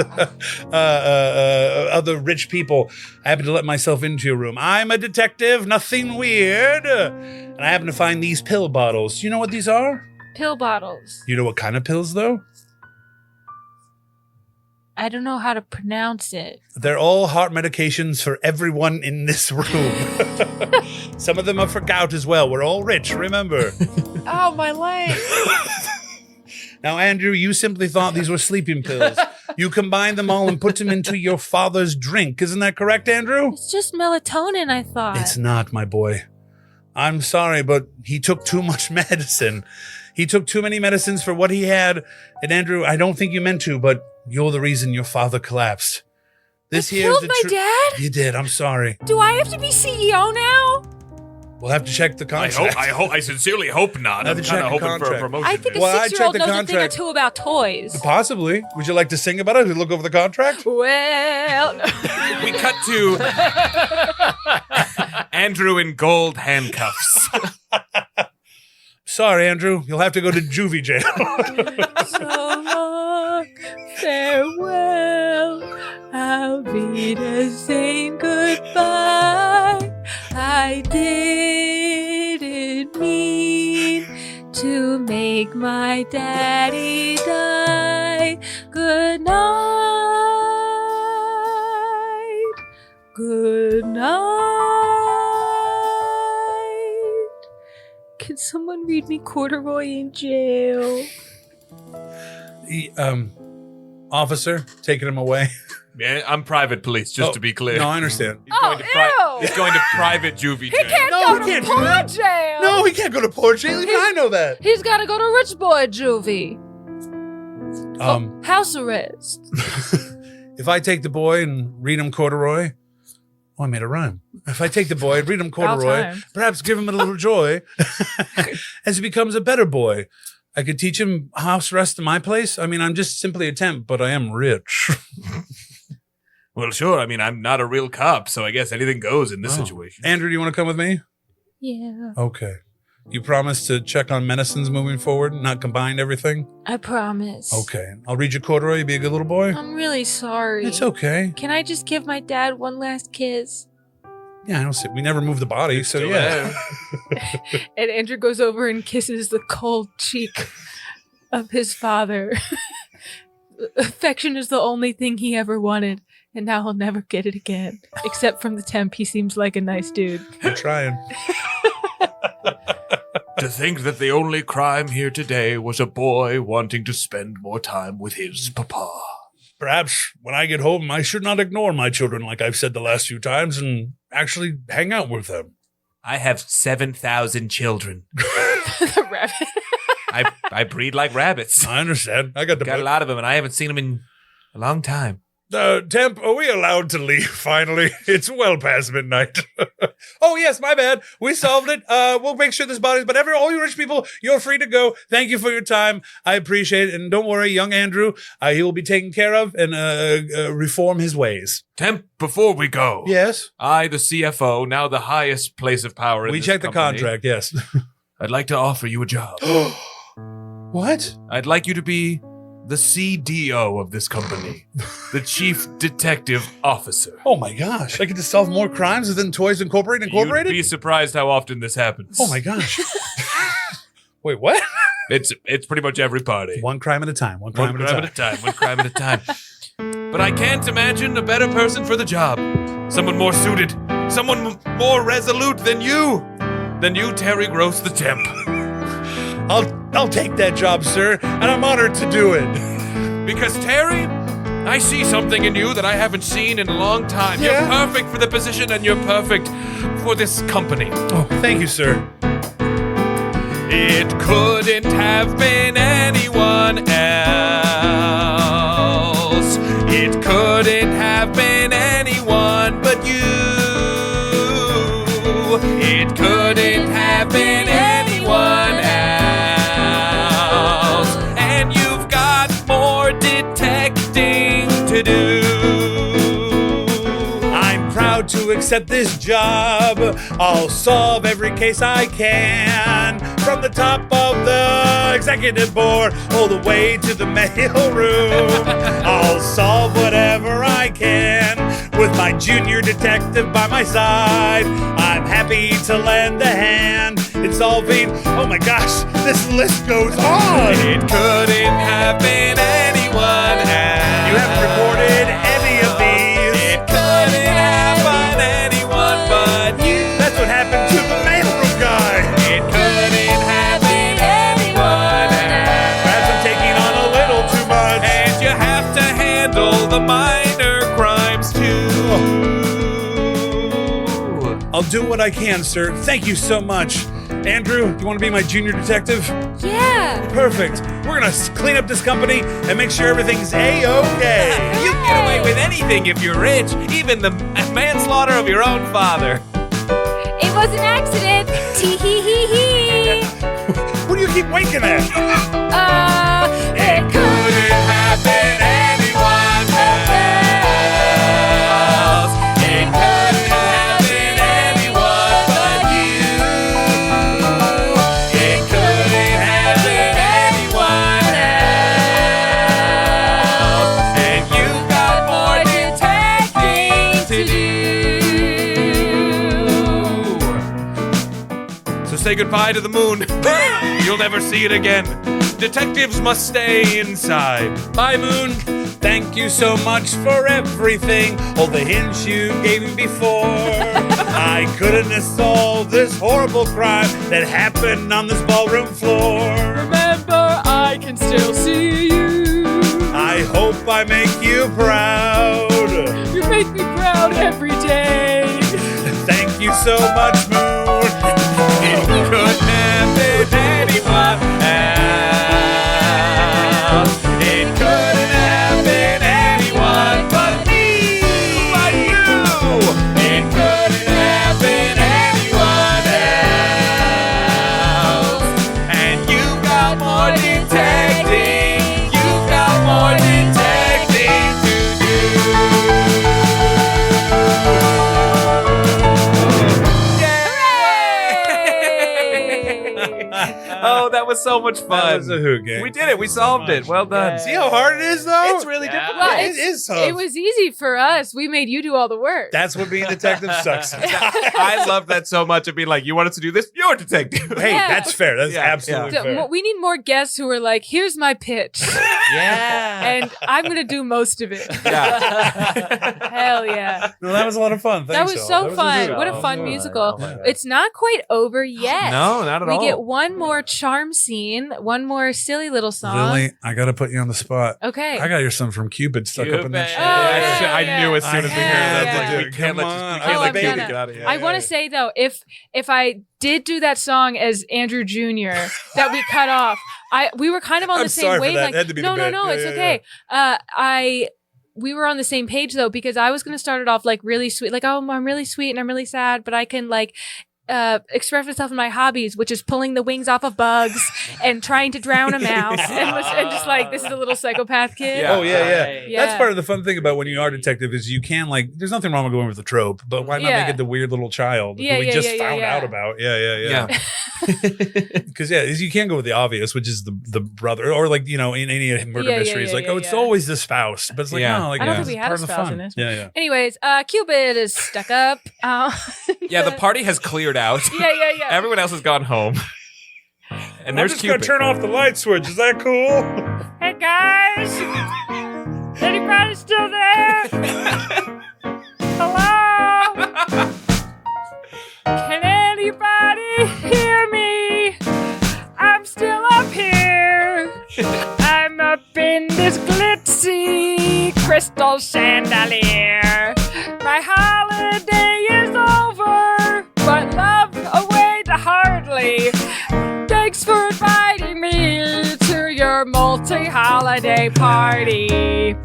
other rich people, I happened to let myself into your room. I'm a detective, nothing weird. And I happened to find these pill bottles. Do you know what these are? Pill bottles. You know what kind of pills, though? I don't know how to pronounce it. They're all heart medications for everyone in this room. Some of them are for gout as well. We're all rich, remember. Oh, my leg. Now, Andrew, you simply thought these were sleeping pills. You combined them all and put them into your father's drink. Isn't that correct, Andrew? It's just melatonin, I thought. It's not, my boy. I'm sorry, but he took too much medicine. He took too many medicines for what he had. And Andrew, I don't think you meant to, but you're the reason your father collapsed. This I here is killed the my dad? You did. I'm sorry. Do I have to be CEO now? We'll have to check the contract. I sincerely hope not. Have I'm to kind check of the hoping for a contract. promotion. I think a Well, I 6-year-old checked the knows a thing or contract. two about toys. Possibly. Would you like to sing about it? We look over the contract? Well, We cut to Andrew in gold handcuffs. Sorry, Andrew. You'll have to go to juvie jail. so long, farewell. I'll be the saying goodbye. I didn't mean to make my daddy die. Good night. Good night. Can someone read me Corduroy in jail? Officer, taking him away. Yeah, I'm private police, just to be clear. No, I understand. He's going to he's going to private juvie He jail. can't No, go he to can't do poor that. jail. No, he can't go to poor jail. Even I know that. He's got to go to rich boy juvie. House arrest. If I take the boy and read him corduroy, I made a rhyme. If I take the boy and read him corduroy, time. perhaps give him a little joy as he becomes a better boy. I could teach him house arrest in my place. I mean, I'm just simply a temp, but I am rich. Well, sure. I mean, I'm not a real cop, so I guess anything goes in this situation. Andrew, do you want to come with me? Yeah, Okay. You promise to check on medicines moving forward, not combine everything? I promise. Okay. I'll read you corduroy. You be a good little boy? I'm really sorry. It's okay. Can I just give my dad one last kiss? Yeah, I don't see. We never moved the body, so Still yeah. there. And Andrew goes over and kisses the cold cheek of his father. Affection is the only thing he ever wanted, and now he'll never get it again. Except from the temp, he seems like a nice dude. I'm trying. To think that the only crime here today was a boy wanting to spend more time with his papa. Perhaps when I get home, I should not ignore my children like I've said the last few times and actually hang out with them. I have 7,000 children. The rabbit. I breed like rabbits. I understand. I got the Got a lot of them, and I haven't seen them in a long time. Temp, are we allowed to leave finally? It's well past midnight. Oh, yes, my bad. We solved it. We'll make sure this body's, but all you rich people, you're free to go. Thank you for your time. I appreciate it. And don't worry, young Andrew, he will be taken care of and reform his ways. Temp, before we go. Yes. I, the CFO, now the highest place of power in We this checked the company, contract, yes. I'd like to offer you a job. What? I'd like you to be the CDO of this company, the Chief Detective Officer. Oh my gosh. I get to solve more crimes within Toys Incorporated? You'd be surprised how often this happens. Oh my gosh. Wait, what? It's pretty much every party. One crime at a time. One crime, One crime at a time. One crime at a time. But I can't imagine a better person for the job. Someone more suited. Someone more resolute than you. Than you, Terry Gross the Temp. I'll take that job, sir, and I'm honored to do it. Because, Terry, I see something in you that I haven't seen in a long time. Yeah? You're perfect for the position, and you're perfect for this company. Oh, thank you, sir. It couldn't have been anyone else. It couldn't have been anyone but you. It couldn't have been anyone else. And you've got more detecting to do. I'm proud to accept this job. I'll solve every case I can. From the top of the executive board all the way to the mail room. I'll solve whatever I can with my junior detective by my side. I'm happy to lend a hand in solving, oh my gosh, this list goes on. It couldn't have been anyone else. You haven't recorded any of these. It couldn't have been anyone but you. That's what happened to the mailroom guy. It couldn't have been anyone else. Perhaps I'm taking on a little too much. And you have to handle the minor crimes too. I'll do what I can, sir. Thank you so much. Andrew, you want to be my junior detective? Yeah. Perfect. We're going to clean up this company and make sure everything's A-okay. You can get away with anything if you're rich, even the manslaughter of your own father. It was an accident. Tee hee hee hee. What do you keep winking at? It Couldn't happen anyone else. It couldn't happen anyone but you. It couldn't happen anyone else. And you've got more detecting to do. So say goodbye to the moon. You'll never see it again. Detectives must stay inside. Bye, Moon. Thank you so much for everything. All the hints you gave me before. I couldn't have solved this horrible crime that happened on this ballroom floor. Remember, I can still see you. I hope I make you proud. You make me proud every day. Thank you so much, Moon. It couldn't happen anyone else. It couldn't happen anyone but me, but you. It couldn't happen anyone else. And you've got more detecting. You've got more detecting to do. Oh, that was so much fun. That was a hoot game. We did it. We solved it. Well done. See how hard it is, though? It's really Yeah. difficult. Well, it is tough. It was easy for us. We made you do all the work. That's what being a detective sucks. I love that so much of being like, you want us to do this? You're a detective. Hey, Yeah. that's fair. That's Yeah, absolutely So, fair. we need more guests who are like, here's my pitch. Yeah. And I'm going to do most of it. Yeah. Hell yeah. No, that was a lot of fun. That Thanks, was Al. so That was fun. good. What a So fun good. musical. Oh my God. It's not quite over yet. No, not at We all. get one more charm scene, one more silly little song. Lily, I got to put you on the spot. Okay. I got your son from Cupid stuck up in that Cupid. shit. Oh, yeah, I yeah. knew as soon as we heard Yeah, that. yeah. Like, we can't Come let you, on. we can't Oh, let I'm you gonna. get out of here. I want to say though, if I did do that song as Andrew Jr. that we cut off, we were kind of on I'm the same sorry for that. wavelength. It had to be the No, bit. no, Yeah, it's yeah, okay. We were on the same page though, because I was going to start it off like really sweet, like, oh, I'm really sweet and I'm really sad, but I can like express myself in my hobbies, which is pulling the wings off of bugs and trying to drown a mouse, and just like, this is a little psychopath kid. Yeah. Oh, yeah. Right. Yeah. That's part of the fun thing about when you are a detective is you can like, there's nothing wrong with going with the trope, but why not Yeah. make it the weird little child Yeah, who we yeah, just yeah, found yeah. out about? Yeah. Yeah. Because you can't go with the obvious, which is the brother, or like, in any murder Yeah, yeah, mystery, it's yeah, like, yeah, oh, it's yeah. always the spouse, but it's like, Yeah. no, like I don't this think we is had a part of the spouse fun. in this. Yeah. Anyways, Cupid is stuck up. Yeah, the party has cleared out. Yeah. Everyone else has gone home. And there's I'm just Cupid. gonna turn off the light switch. Is that cool? Hey guys, anybody still there? Hello? Can anybody hear me? I'm still up here. I'm up in this glitzy crystal chandelier. My holiday is over, but love away to hardly. Thanks for inviting me to your multi-holiday party.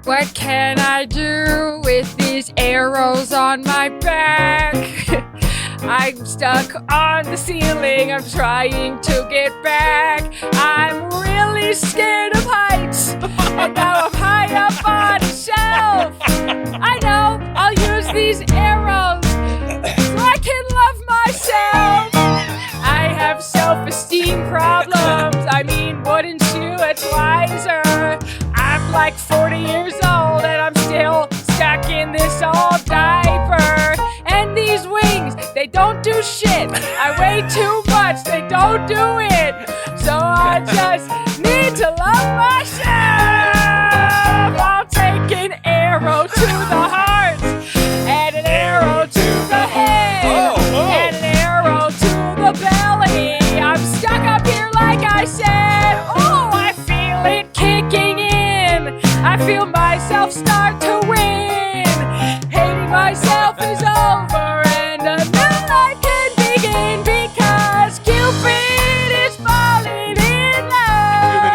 What can I do with these arrows on my back? I'm stuck on the ceiling, I'm trying to get back. I'm really scared of heights, and now I'm high up on a shelf. I know, I'll use these arrows so I can love myself. I have self-esteem problems, I mean, wouldn't you? It's wiser. I'm like 40 years old and I'm still stuck in this old diaper. And these wings, they don't do shit. I weigh too much, they don't do it. So I just need to love myself. I'll take an arrow to the heart, and an arrow to the head, and an arrow to the belly. I'm stuck up here like I said. Oh, I feel it kicking in. I feel myself start to win. Hating myself is over and a new life can begin because Cupid is falling in love.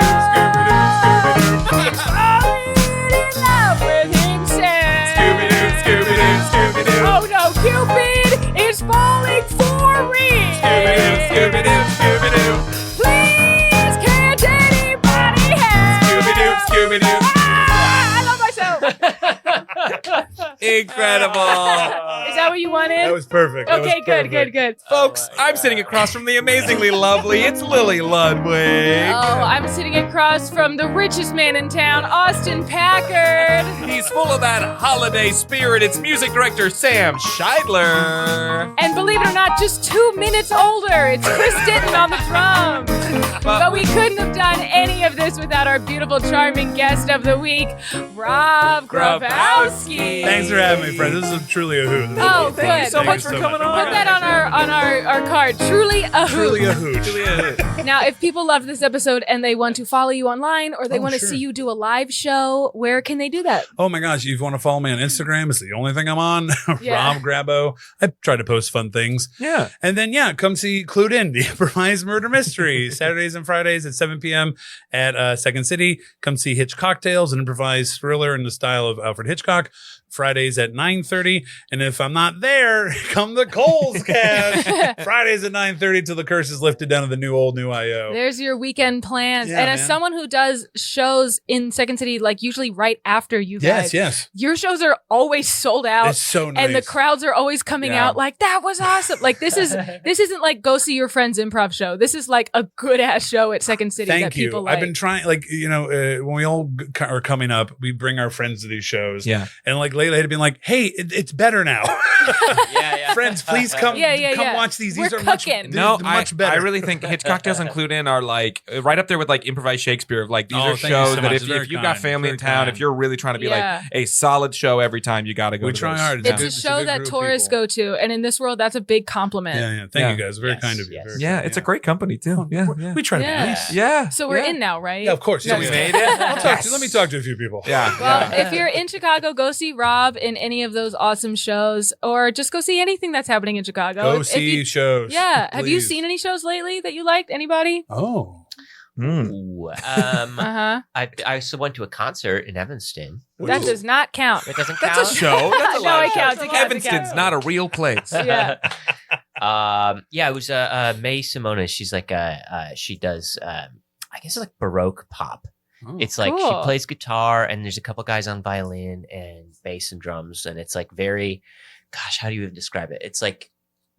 He's falling in love with himself. Scooby-Doo, Scooby-Doo, Scooby-Doo. Oh no, Cupid is falling for Incredible. Is that what you wanted? That was perfect. That was Okay, good, perfect. good. Folks, I'm sitting across from the amazingly lovely, it's Lily Ludwig. Oh, I'm sitting across from the richest man in town, Austin Packard. He's full of that holiday spirit. It's music director Sam Scheidler. And believe it or not, just 2 minutes older. It's Chris Ditton on the drums. But we couldn't have done any of this without our beautiful, charming guest of the week, Rob Grabowski. Thanks for having me, friend. This is truly a hoot. Oh, Thank you good. so much for coming on. Put that on our card. Truly a hoot. Truly a hoot. Now, if people loved this episode and they want to follow you online or they want to sure. see you do a live show, where can they do that? Oh my gosh, if you want to follow me on Instagram, it's the only thing I'm on. Yeah. Rob Grabo. I try to post fun things. Yeah. And then, come see Clued In, the Improvised Murder Mystery, Saturdays and Fridays at 7 p.m. at Second City. Come see Hitch Cocktails, an improvised thriller in the style of Alfred Hitchcock. Fridays at 9:30. And if I'm not there, come to Cole's Cash. Fridays at 9:30 till the curse is lifted down to the new IO. There's your weekend plans. Yeah, and as man. someone who does shows in Second City, like usually right after you guys, Yes. your shows are always sold out. It's so nice. And the crowds are always coming out like, that was awesome. Like this isn't like go see your friend's improv show. This is like a good ass show at Second City Thank that you. people like. I've been trying, when we all are coming up, we bring our friends to these shows. Yeah. And like lately, it had been like, hey, it's better now. Yeah. Friends, please come watch these. These We're are much, cooking. No, much better. I really think Hitch Cocktails and Clued In are like right up there with like Improvised Shakespeare. Of like these are thank you shows so that much. if It's very you got kind. family in Very town, kind. if you're really trying to be Yeah. like a solid show every time, you got to go. We to try those. hard. It's good- a show good that group of tourists people. go to. And in this world, that's a big compliment. Yeah. Thank you guys. Very Yes, kind of you. yes. Very Yeah, kind, it's a great company too. Yeah, yeah. We try to be Yeah. nice. Yeah. So we're in now, right? Yeah, of course. So Yeah, we yeah. made it. Let me talk to a few people. Yeah. Well, if you're in Chicago, go see Rob in any of those awesome shows, or just go see anything that's happening in Chicago. Go If see you- shows. Yeah. Have you please. seen any shows lately that you liked? Anybody? Oh. Ooh, Uh-huh. I also went to a concert in Evanston. That does not count. It doesn't count. That's a show. That's a No, live it counts, show. it counts, it Evanston's counts. not a real place. Yeah. It was May Simona. She's like she does I guess like Baroque pop. Oh. It's like Cool. she plays guitar and there's a couple guys on violin and bass and drums, and it's like very, gosh, how do you even describe it? It's like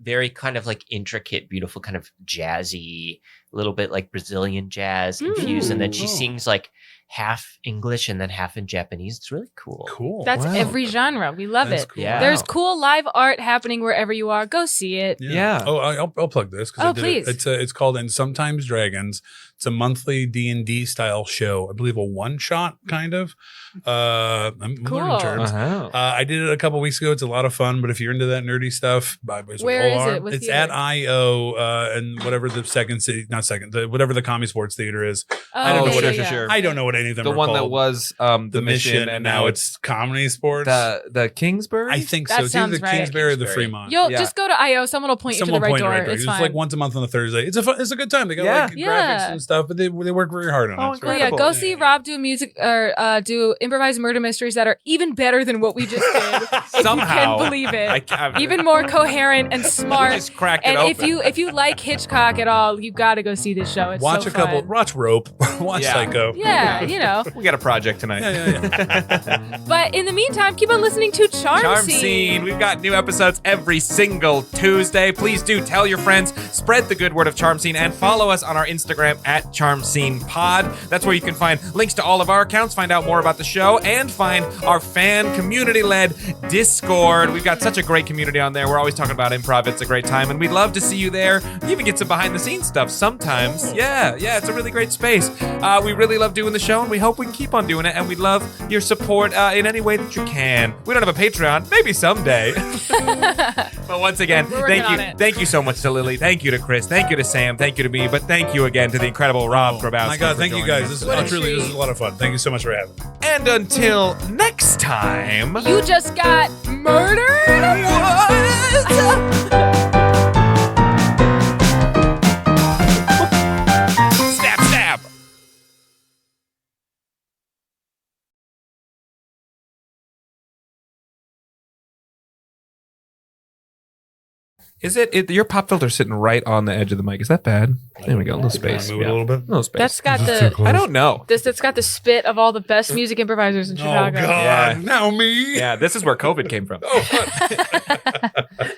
very kind of like intricate, beautiful, kind of jazzy, a little bit like Brazilian jazz infused, and then she Ooh. sings like half English and then half in Japanese. It's really cool. Cool. That's Wow. every genre. We love That's it. cool. Yeah. There's cool live art happening wherever you are. Go see it. Yeah. Oh, I'll plug this. 'Cause Oh, I did it. please. It's called And Sometimes Dragons. It's a monthly D&D style show. I believe a one shot kind of. I'm Cool. learning terms. Uh-huh. I did it a couple weeks ago. It's a lot of fun, but if you're into that nerdy stuff, as we Where all is are, it? What it's theater? at IO and whatever the whatever the Commie Sports Theater is. I don't know what sure, sure. I don't know what any of them The are one that called. was the Mission, and now it's Comedy Sports. the Kingsbury. I think That so. It's either sounds the right. Kingsbury or the Kingsbury. Fremont. You'll Yeah. just go to IO. Someone will point Someone you to the right point it door. right there. It's It's fine. like once a month on a Thursday. It's a good time. They got Yeah. like Yeah. graphics and stuff, but they work very hard on Oh, it. It's Well, very yeah, Incredible. go see Rob do music or do improvised murder mysteries that are even better than what we just did. If Somehow. you can believe it. I can't- Even more coherent and We smart. just cracked it And open. if you like Hitchcock at all, you got to go see this show. It's Watch so a couple. fun. Watch Rope. Watch Yeah. Psycho. Yeah, you know. we got a project tonight. Yeah. But in the meantime, keep on listening to Charm, Charm Scene. We've got new episodes every single Tuesday. Please do tell your friends, spread the good word of Charm Scene, and follow us on our Instagram at Charm Scene Pod. That's where you can find links to all of our accounts, find out more about the show, and find our fan community-led Discord. We've got such a great community on there. We're always talking about improv. It's a great time, and we'd love to see you there. You even get some behind-the-scenes stuff sometimes. Yeah, it's a really great space. We really love doing the show, and we hope we can keep on doing it, and we'd love your support in any way that you can. We don't have a Patreon. Maybe someday. But once again, We're working thank on you. it. Thank you so much to Lily. Thank you to Chris. Thank you to Sam. Thank you to me. But thank you again to the incredible Rob Grabowski. My God, for thank you joining guys. us. This is What a truly this is treat. a lot of fun. Thank you so much for having me. And until next time. You just got murdered? Snap, snap. Is it your pop filter sitting right on the edge of the mic? Is that bad? There we go. A little space. Move it a little bit. A little space. That's got This is too the close. I don't know. that's got the spit of all the best music improvisers in Oh Chicago. God! Yeah. Now me. Yeah, this is where COVID came from. Oh, fuck.